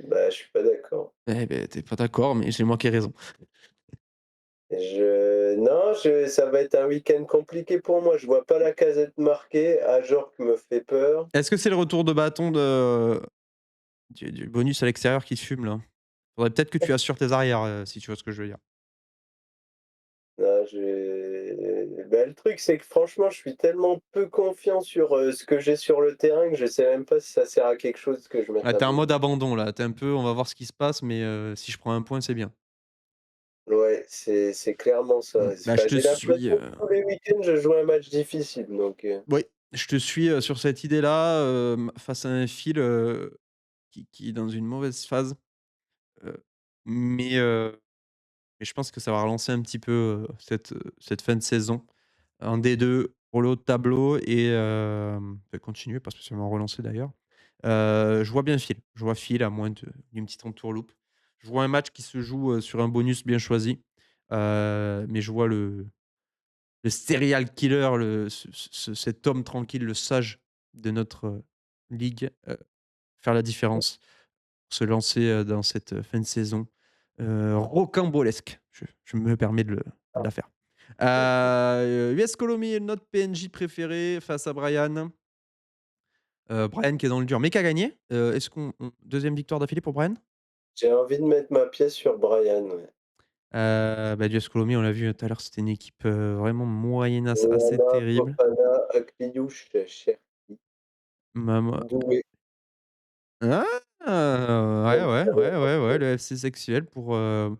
bah, je suis pas d'accord. Eh beh, tu pas d'accord, mais c'est moi qui ai raison. Non, ça va être un week-end compliqué pour moi. Je vois pas la Lacazette marquer. Ajorc me fait peur. Est-ce que c'est le retour de bâton du bonus à l'extérieur qui te fume là? Faudrait peut-être que tu assures tes arrières, si tu vois ce que je veux dire. Non, bah, le truc, c'est que franchement, je suis tellement peu confiant sur, ce que j'ai sur le terrain que je sais même pas si ça sert à quelque chose que je mette Ah, un tu en but. mode abandon là, tu un peu: «On va voir ce qui se passe, mais si je prends un point, c'est bien». Ouais, c'est clairement ça. Bah, je Enfin, te j'ai suis, l'impression que tous les week-ends, je joue un match difficile, donc oui, je te suis, sur cette idée-là, face à un fil, qui est dans une mauvaise phase, heu, mais mais je pense que ça va relancer un petit peu, cette fin de saison en D2 pour le haut de tableau et continuer, pas spécialement relancer d'ailleurs. Je vois bien Phil. Je vois Phil à moins d'une petite entourloupe. Je vois un match qui se joue, sur un bonus bien choisi, mais je vois le serial killer, cet homme tranquille, le sage de notre, ligue, faire la différence, se lancer, dans cette, fin de saison, rocambolesque. Je me permets de la faire. US Colomiers, notre PNJ préféré face à Brian. Brian qui est dans le dur, mais qui a gagné. Est-ce qu'on 2 victoire d'affilée pour Brian? j'ai envie de mettre ma pièce sur Brian, ouais. Bah, l'US Colomiers, on l'a vu tout à l'heure, c'était une équipe, vraiment moyennasse, assez Onana, terrible. Fofana, Akliouche, Cherki, Mama Doué. ah! Ouais, Même ouais, ça va ouais, ouais, ouais, le FC sexuel pour, et le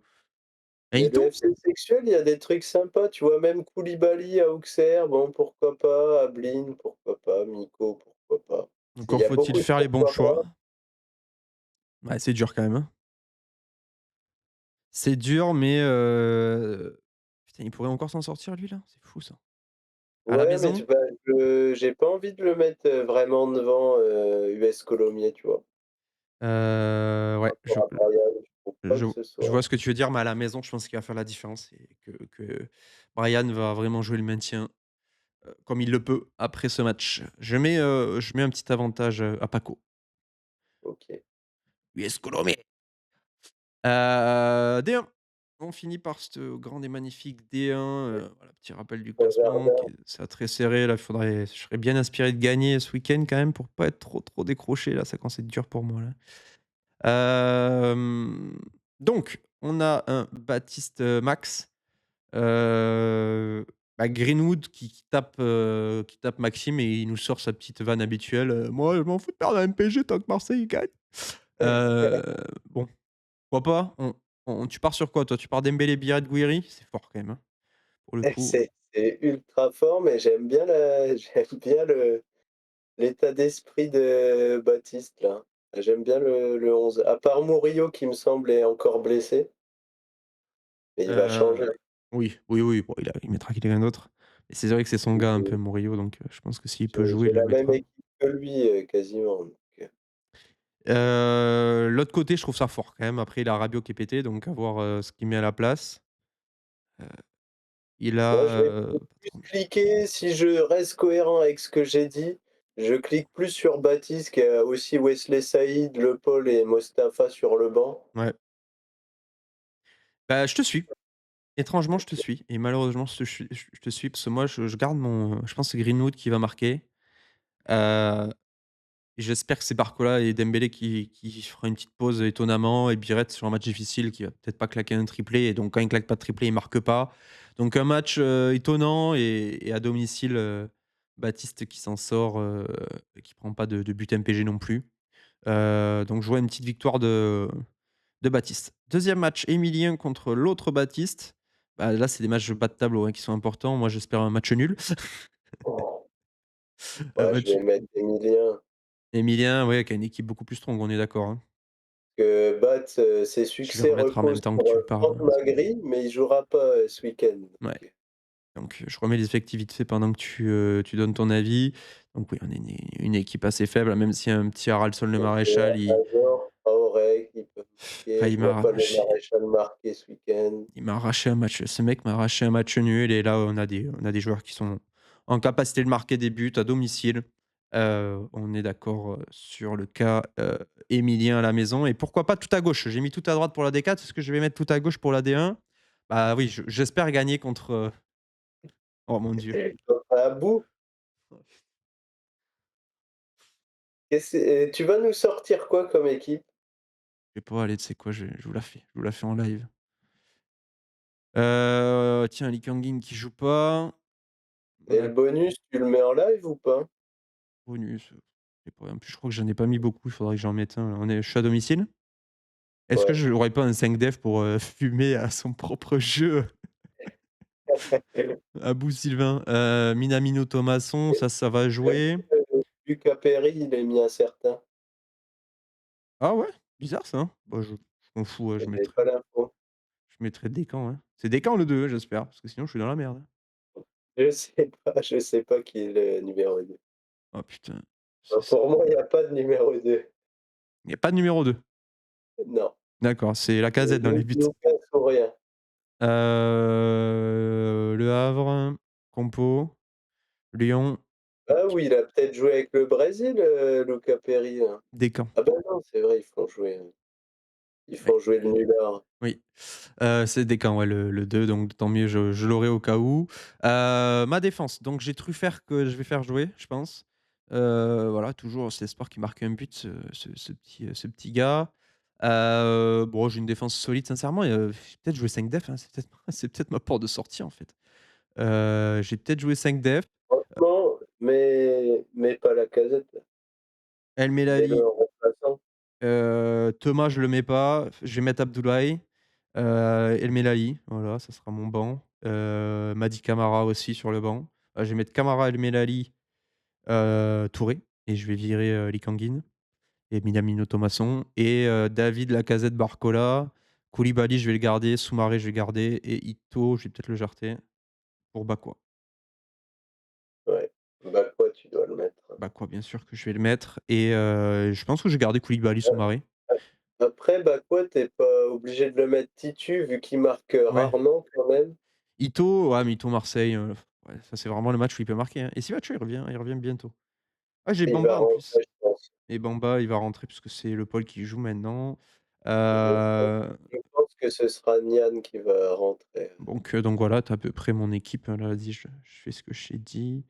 Ailton? FC Sexuel, il y a des trucs sympas, tu vois? Même Koulibaly à Auxerre, bon, pourquoi pas? Ablin, pourquoi pas? Miko, pourquoi pas? Il Encore y a faut-il beaucoup de faire les bons pourquoi choix. pas. Ouais, c'est dur quand même, hein. C'est dur, mais putain, il pourrait encore s'en sortir lui là? C'est fou ça. À la Ouais, mais maison? j'ai pas envie de le mettre, vraiment devant, US Colomiers, tu vois? Ouais, Par rapport à Brian, je trouve pas je que ce je soit vois ce que tu veux dire, mais à la maison, je pense qu'il va faire la différence et que Brian va vraiment jouer le maintien, comme il le peut après ce match. Je mets un petit avantage, à Paco. OK. US Colombie. D1. On finit par ce grand et magnifique D1, voilà, petit rappel du Au classement jardin, qui est ça très serré là, je serais bien inspiré de gagner ce week-end quand même pour pas être trop, trop décroché là, ça commence à être dur pour moi là. Donc on a un Baptiste, Max, heu, bah, Greenwood qui tape Maxime et il nous sort sa petite vanne habituelle, «Moi je m'en fous de perdre à MPG tant que Marseille gagne». Heu, bon, pourquoi pas? Tu pars sur quoi toi? Tu pars Dembélé, Biret, Gouiri? C'est fort quand même, hein, pour le coup. c'est ultra fort, mais j'aime bien j'aime bien l'état d'esprit de Baptiste, là. J'aime bien le 11. À part Murillo qui me semble est encore blessé, mais il va changer. Oui, oui, oui, bon il mettra quelqu'un d'autre. Mais c'est vrai que c'est son gars un peu J'ai Murillo donc je pense que s'il peut j'ai jouer, il le la même mettra. équipe que lui, quasiment, donc L'autre côté, je trouve ça fort quand même. Après, il a Rabiot qui est pété, donc à voir, ce qu'il met à la place. Heu, il moi, a, je vais plus cliquer si je reste cohérent avec ce que j'ai dit, je clique plus sur Baptiste qui a aussi Wesley Saïd, Le Paul et Mostafa sur le banc. ouais. Bah, je te suis. Étrangement, je te OK. suis et malheureusement, je te suis parce que moi, je garde mon je pense que c'est Greenwood qui va marquer. Heu J'espère que c'est Barcola et Dembélé qui fera une petite pause étonnamment et Biret sur un match difficile qui va peut-être pas claquer un triplé et donc quand il claque pas de triplé, il marque pas. Donc un match, étonnant et à domicile, Baptiste qui s'en sort, qui prend pas de but MPG non plus. Donc je vois une petite victoire de Baptiste. Deuxième match, Emilien contre l'autre Baptiste. Bah, là, c'est des matchs de bas de tableau, hein, qui sont importants. Moi, j'espère un match nul. Oh, Un ouais, je match vais mettre Emilien. Emilien, ouais, qui a une équipe beaucoup plus strong, on est d'accord, hein? Que Bat, ses Je vais succès remettre en même reposent temps que sur, tu parles, Franck Magri, mais il jouera pas, ce week-end, ouais, donc donc je remets les effectifs vite fait pendant que tu donnes ton avis. Donc oui, on est une équipe assez faible, même s'il y a un petit Haralson Le donc Maréchal, Azor, Traoré qui peut marquer. il Je m'a vois pas le arraché Maréchal marquer ce week-end. il m'a arraché un match. Ce mec m'a arraché un match nul et là, on a des joueurs qui sont en capacité de marquer des buts à domicile. On est d'accord, sur le cas, Émilien à la maison et pourquoi pas tout à gauche? J'ai mis tout à droite pour la D4. Est-ce que je vais mettre tout à gauche pour la D1? Bah, oui, j'espère gagner contre, oh mon Dieu. Contre Abou? Tu vas nous sortir quoi comme équipe? Je sais pas, allez, tu sais quoi? Je vous la fais en live. Tiens, Lee Kang-in qui joue pas. Et On a le bonus, tu le mets en live ou pas? bonus, je sais pas, en plus, je crois que j'en ai pas mis beaucoup, il faudrait que j'en mette un, là. Je suis à domicile? Est-ce que Ouais. je aurais pas un 5 def pour, fumer à son propre jeu? Abou Sylvain, Minamino Thomasson, ça va jouer. Lucas Perry, il est mis incertain. Ah ouais? Bizarre ça, hein? Bah, je m'en fous, ouais, J'avais pas l'info. je mettrai Descamps, hein. C'est Descamps le 2, j'espère, parce que sinon je suis dans la merde, hein. Je sais pas qui est le numéro 2. Oh putain, Bah, c'est pour moi, il y a pas de numéro 2. il y a pas de numéro 2. Non, D'accord, c'est c'est Lacazette dans les buts. Lucas ou rien. Le Havre, compo, Lyon, Ah oui, il a peut-être joué avec le Brésil, Lucas Perry, hein. Descamps. Ah bah non, c'est vrai, ils Ouais, font jouer le nulard. oui. C'est Descamps, ouais, le 2, donc tant mieux, je l'aurai au cas où. Ma défense, donc j'ai Truffert que je vais faire jouer, je pense. Voilà, toujours cet espoir qui marque un but, ce petit gars. Bon, j'ai une défense solide sincèrement et j'ai peut-être joué 5 def, hein, c'est peut-être c'est peut-être ma porte de sortie, en fait. J'ai peut-être joué 5 def. Franchement, mais pas Lacazette, El mets-le Melali, en remplaçant. Thomas, je le mets pas. Je vais mettre Abdoulaye, El Melali, voilà, ça sera mon banc. Mady Camara aussi sur le banc. Je vais mettre Camara, El Melali, Touré et je vais virer, Lee Kang-in et Minamino Thomasson et David, Lacazette, Barcola. Koulibaly, je vais le garder. Soumaré, je vais garder et Ito, je vais peut-être le jarter pour Bakwa. Ouais. Bah, quoi, tu dois le mettre. Bakwa, bien sûr que je vais le mettre et je pense que je vais garder Koulibaly, Ouais. Soumaré. Après, bah, quoi, tu pas obligé de le mettre titu vu qu'il marque, Ouais. rarement quand même. Ito, ouais, mais Ito Marseille, ouais, ça c'est vraiment le match où il peut marquer, hein. Et Sivacho, il revient bientôt. Ah, j'ai Il va Bamba en rentrer, plus je pense. et Bamba, il va rentrer puisque c'est Le Paul qui joue maintenant. Je pense Heu, je pense que ce sera Nian qui va rentrer. donc voilà, tu as à peu près mon équipe, hein, là, vas-y, je fais ce que je t'ai dit.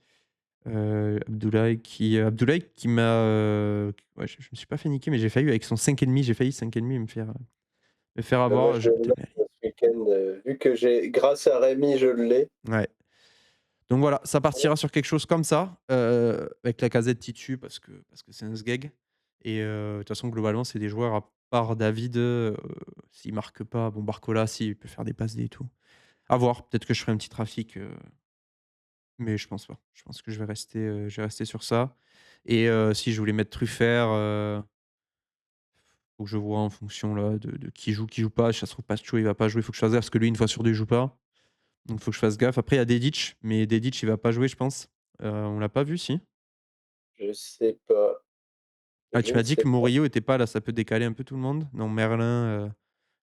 Abdoulaye qui m'a, ouais, je me suis pas fait niquer, mais j'ai failli avec son 5,5, j'ai failli 5,5 me faire Bah, moi, avoir, je je vais vais le peut-être mettre ce week-end, vu que grâce à Rémi, je l'ai. ouais. Donc voilà, ça partira sur quelque chose comme ça, avec Lacazette titu parce que c'est un sgeg et de toute façon globalement c'est des joueurs à part David, s'il marque pas, bon Barcola si, il peut faire des passes D et tout. À voir, peut-être que je ferai un petit trafic, mais je pense pas. Je pense que je vais rester sur ça et si je voulais mettre Truffert, faut que je vois en fonction là de qui joue pas. Si ça se trouve Pacho il va pas jouer, faut que je fasse gaffe parce que lui une fois sur 2 il joue pas. Donc faut que je fasse gaffe. Après il y a Dedic, mais Dedic il va pas jouer je pense. On l'a pas vu si? Je sais pas, Ah, je tu ne m'as dit sais que pas. Murillo était pas là, ça peut décaler un peu tout le monde? Non, Merlin,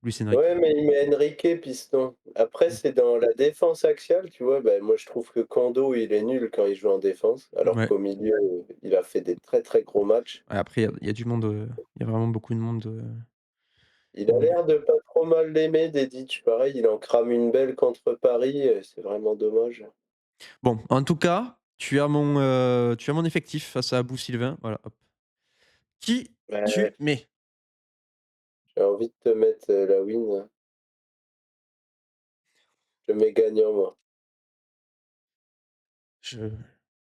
Luis Enrique. Ouais, mais il met Enrique piston. Après, Mmh. c'est dans la défense axiale, tu vois? Bah, moi, je trouve que Kando, il est nul quand il joue en défense, alors Ouais. qu'au milieu, il a fait des très, très gros matchs. Ouais, après il y a du monde, il y a vraiment beaucoup de monde, Il au a milieu. l'air de pas trop mal l'aimer, Dedic. Pareil, il en crame une belle contre Paris, c'est vraiment dommage. Bon, en tout cas, tu as mon effectif face à Abou Sylvain, voilà, hop. Qui Ouais, tu mets? j'ai envie de te mettre, la win, hein. Je mets gagnant, moi. Je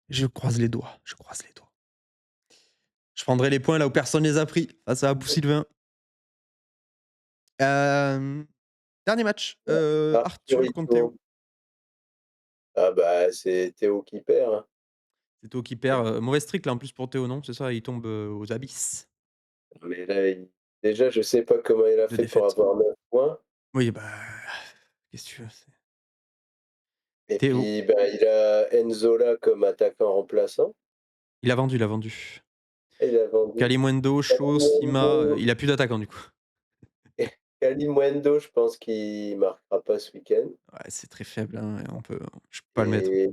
je croise les doigts, je croise les doigts. Je prendrai les points là où personne les a pris, face à Abou Sylvain. Hem, Dernier match, Arthur Arthur contre Théo. Iton. Ah bah, c'est Théo qui perd, hein. C'est Théo qui perd, mauvais streak là en plus pour Théo, non, c'est ça? Il tombe, aux abysses Mais là, déjà, je sais pas comment il a de fait pour défaite. avoir 9 points. Oui, bah, qu'est-ce que tu veux? C'est Et Théo. puis, bah, il a Enzola comme attaquant remplaçant. Il a vendu. Et il a vendu Kalimundo, Cho, Sima, Kalimuendo. il a plus d'attaquant du coup. Kalimuendo, je pense qu'il marquera pas ce week-end. Ouais, c'est très faible, hein, et je peux pas le mettre. Et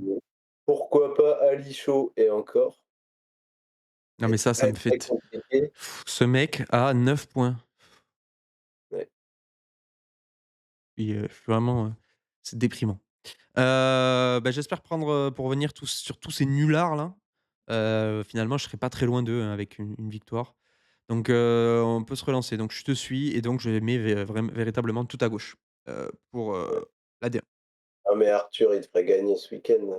pourquoi pas Ali Chaud et encore. Non, mais C'est ça très, me très fait compliqué. ce mec a 9 points. Ouais. je suis vraiment, c'est déprimant. Bah, j'espère prendre, pour revenir sur tous ces nullards là, finalement je serai pas très loin d'eux, hein, avec une victoire. Donc on peut se relancer. Donc je te suis et donc je mets véritablement tout à gauche, pour, Ouais. la D1. Ah mais Arthur, il devrait gagner ce week-end, là.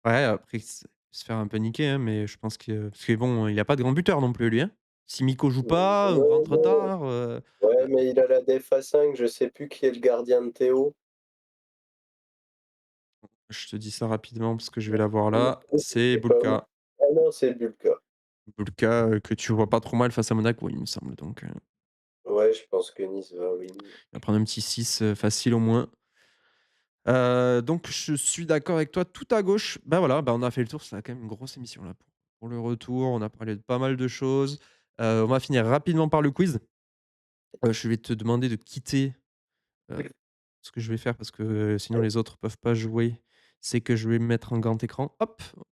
Ouais, après se faire un peu niquer, hein, mais je pense que parce que bon, il a pas de grand buteur non plus lui, hein. Si Miko joue pas ou Non, rentre non. tard, Ouais, mais il a la def à 5, je sais plus qui est le gardien de Théo. je te dis ça rapidement parce que je vais l'avoir là, Je c'est sais pas moi. Bulka. Ah non, c'est Bulka. Bulka, que tu vois pas trop mal face à Monaco, il me semble, donc Ouais, je pense que Nice va win. il va prendre un petit 6 facile au moins. Donc je suis d'accord avec toi, tout à gauche. Bah, voilà, bah, on a fait le tour, c'est quand même une grosse émission là pour le retour. On a parlé de pas mal de choses. On va finir rapidement par le quiz. Je vais te demander de quitter, heu, ce que je vais faire parce que, sinon les autres peuvent pas jouer. C'est que je vais me mettre en grand écran. Hop! Vous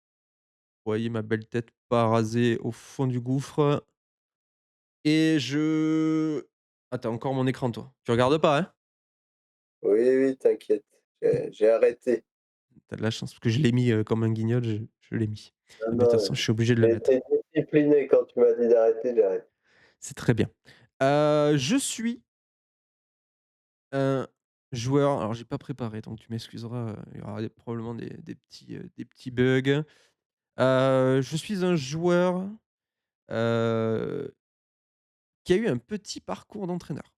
voyez ma belle tête pas rasée au fond du gouffre et je ah, tu encore mon écran toi? Tu regardes pas, hein? Oui, oui, t'inquiète, j'ai arrêté. Tu as de la chance parce que je l'ai mis, comme un guignol, je l'ai mis. Non, Mais de toute façon, non, je suis obligé de le j'ai mettre. été discipliné quand tu m'as dit d'arrêter, j'ai arrêté. C'est très bien. Je suis un joueur alors j'ai pas préparé donc tu m'excuseras, il y aura probablement des petits bugs. Je suis un joueur, heu, qui a eu un petit parcours d'entraîneur.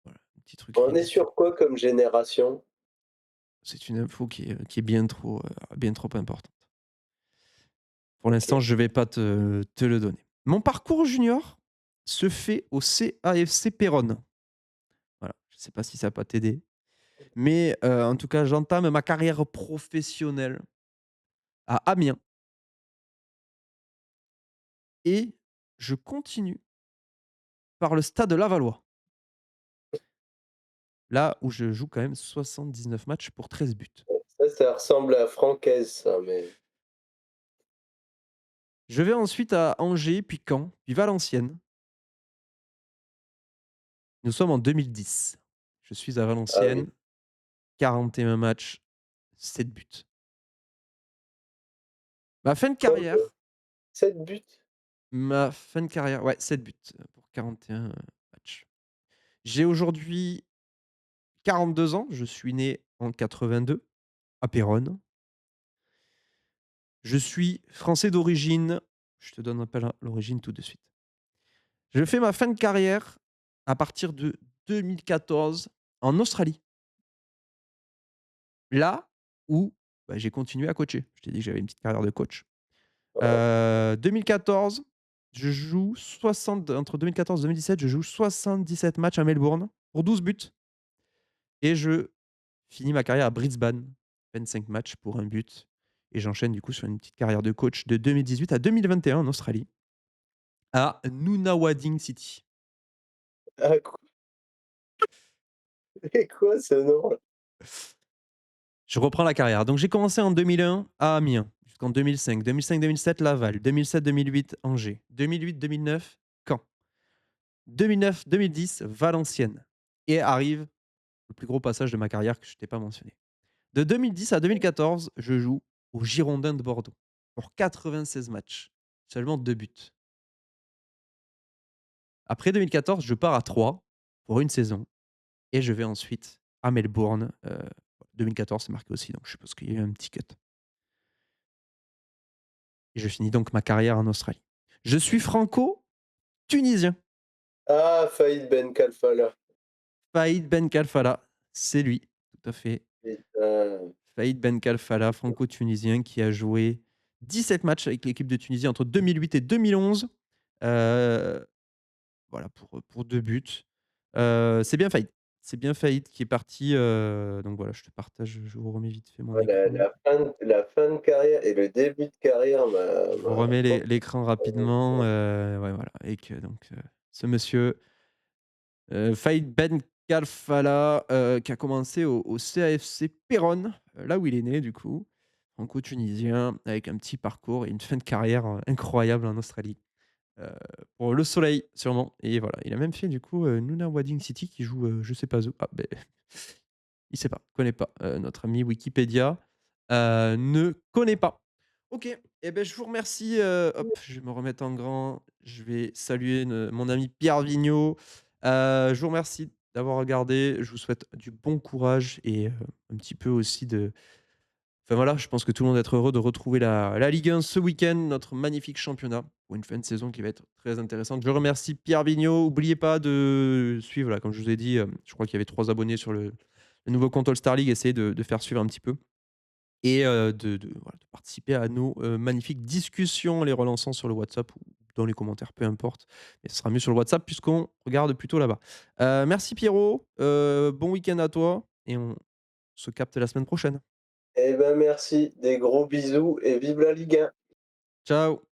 Voilà, un petit truc On est ridicule. sur quoi comme génération? C'est une info qui est bien trop importante. Pour l'instant, OK. je vais pas te le donner. Mon parcours junior se fait au CAFC Péronne. Voilà, je sais pas si ça peut t'aider, mais en tout cas, j'entame ma carrière professionnelle à Amiens et je continue par le Stade Lavallois, là où je joue quand même 79 matchs pour 13 buts. Ça ressemble à Francaise ça, mais Je vais ensuite à Angers, puis Caen, puis Valenciennes. Nous sommes en 2010. Je suis à ah oui. Valenciennes, 41 matchs, 7 buts. Ma fin de Combien? carrière 7 buts? Ma fin de carrière, ouais, 7 buts, pour 41, matchs. J'ai aujourd'hui 42 ans, je suis né en 82 à Péronne. Je suis français d'origine, je te donne un peu l'origine tout de suite. Je fais ma fin de carrière à partir de 2014 en Australie. Là où, bah, j'ai continué à coacher. Je t'ai dit que j'avais une petite carrière de coach. Ouais. 2014, je joue 60 entre 2014 et 2017, je joue 77 matchs à Melbourne pour 12 buts et je finis ma carrière à Brisbane, 25 matchs pour un but et j'enchaîne du coup sur une petite carrière de coach de 2018 à 2021 en Australie, à Nunawading City. Ah quoi? C'est quoi ce nom? Je reprends la carrière. Donc j'ai commencé en 2001 à Amiens, jusqu'en 2005. 2005-2007 Laval, 2007-2008 Angers, 2008-2009 Caen, 2009-2010 Valenciennes et arrive le plus gros passage de ma carrière que je t'ai pas mentionné. De 2010 à 2014, je joue aux Girondins de Bordeaux pour 96 matchs, seulement 2 buts. Après 2014, je pars à Troyes pour une saison et je vais ensuite à Melbourne. 2014, c'est marqué aussi, donc je suppose qu'il y a eu un petit cut. Et je finis donc ma carrière en Australie. Je suis franco-tunisien. Ah, Faïd Ben Khalfala. Faïd Ben Khalfala, c'est lui, tout à fait. Putain. Faïd Ben Khalfala, franco-tunisien qui a joué 17 matchs avec l'équipe de Tunisie entre 2008 et 2011. Heu, voilà pour 2 buts. C'est bien Faïd. C'est bien Faïd qui est parti, donc voilà, je te partage, je vous remets vite fait mon Ouais, écran. la fin de carrière et le début de carrière Je vous m'a remets complètement l'écran rapidement, ouais voilà et que donc ce monsieur, Faïd Ben Khalfala, qui a commencé au CAFC Péronne, là où il est né du coup, franco-tunisien avec un petit parcours et une fin de carrière, incroyable en Australie. heu, pour le soleil sûrement et voilà. Il a même fait du coup, Nuna Wading City qui joue, je sais pas où. Ah beh, il sait pas, connaît pas, notre ami Wikipédia, ne connaît pas. OK et beh, je vous remercie, hop, je vais me remettre en grand, je vais saluer mon ami Pierre Vigneault. Je vous remercie d'avoir regardé, je vous souhaite du bon courage et un petit peu aussi de enfin voilà, je pense que tout le monde va être heureux de retrouver la Ligue 1 ce week-end, notre magnifique championnat pour une fin de saison qui va être très intéressante. Je remercie Pierre Vigneault. N'oubliez pas de suivre, là, comme je vous ai dit, je crois qu'il y avait 3 abonnés sur le nouveau compte All Star League. Essayez de faire suivre un petit peu et voilà, de participer à nos, magnifiques discussions, en les relançant sur le WhatsApp ou dans les commentaires, peu importe. Mais ce sera mieux sur le WhatsApp puisqu'on regarde plutôt là-bas. Merci Pierrot, bon week-end à toi et on se capte la semaine prochaine. Eh ben merci, des gros bisous et vive la Ligue 1. Ciao.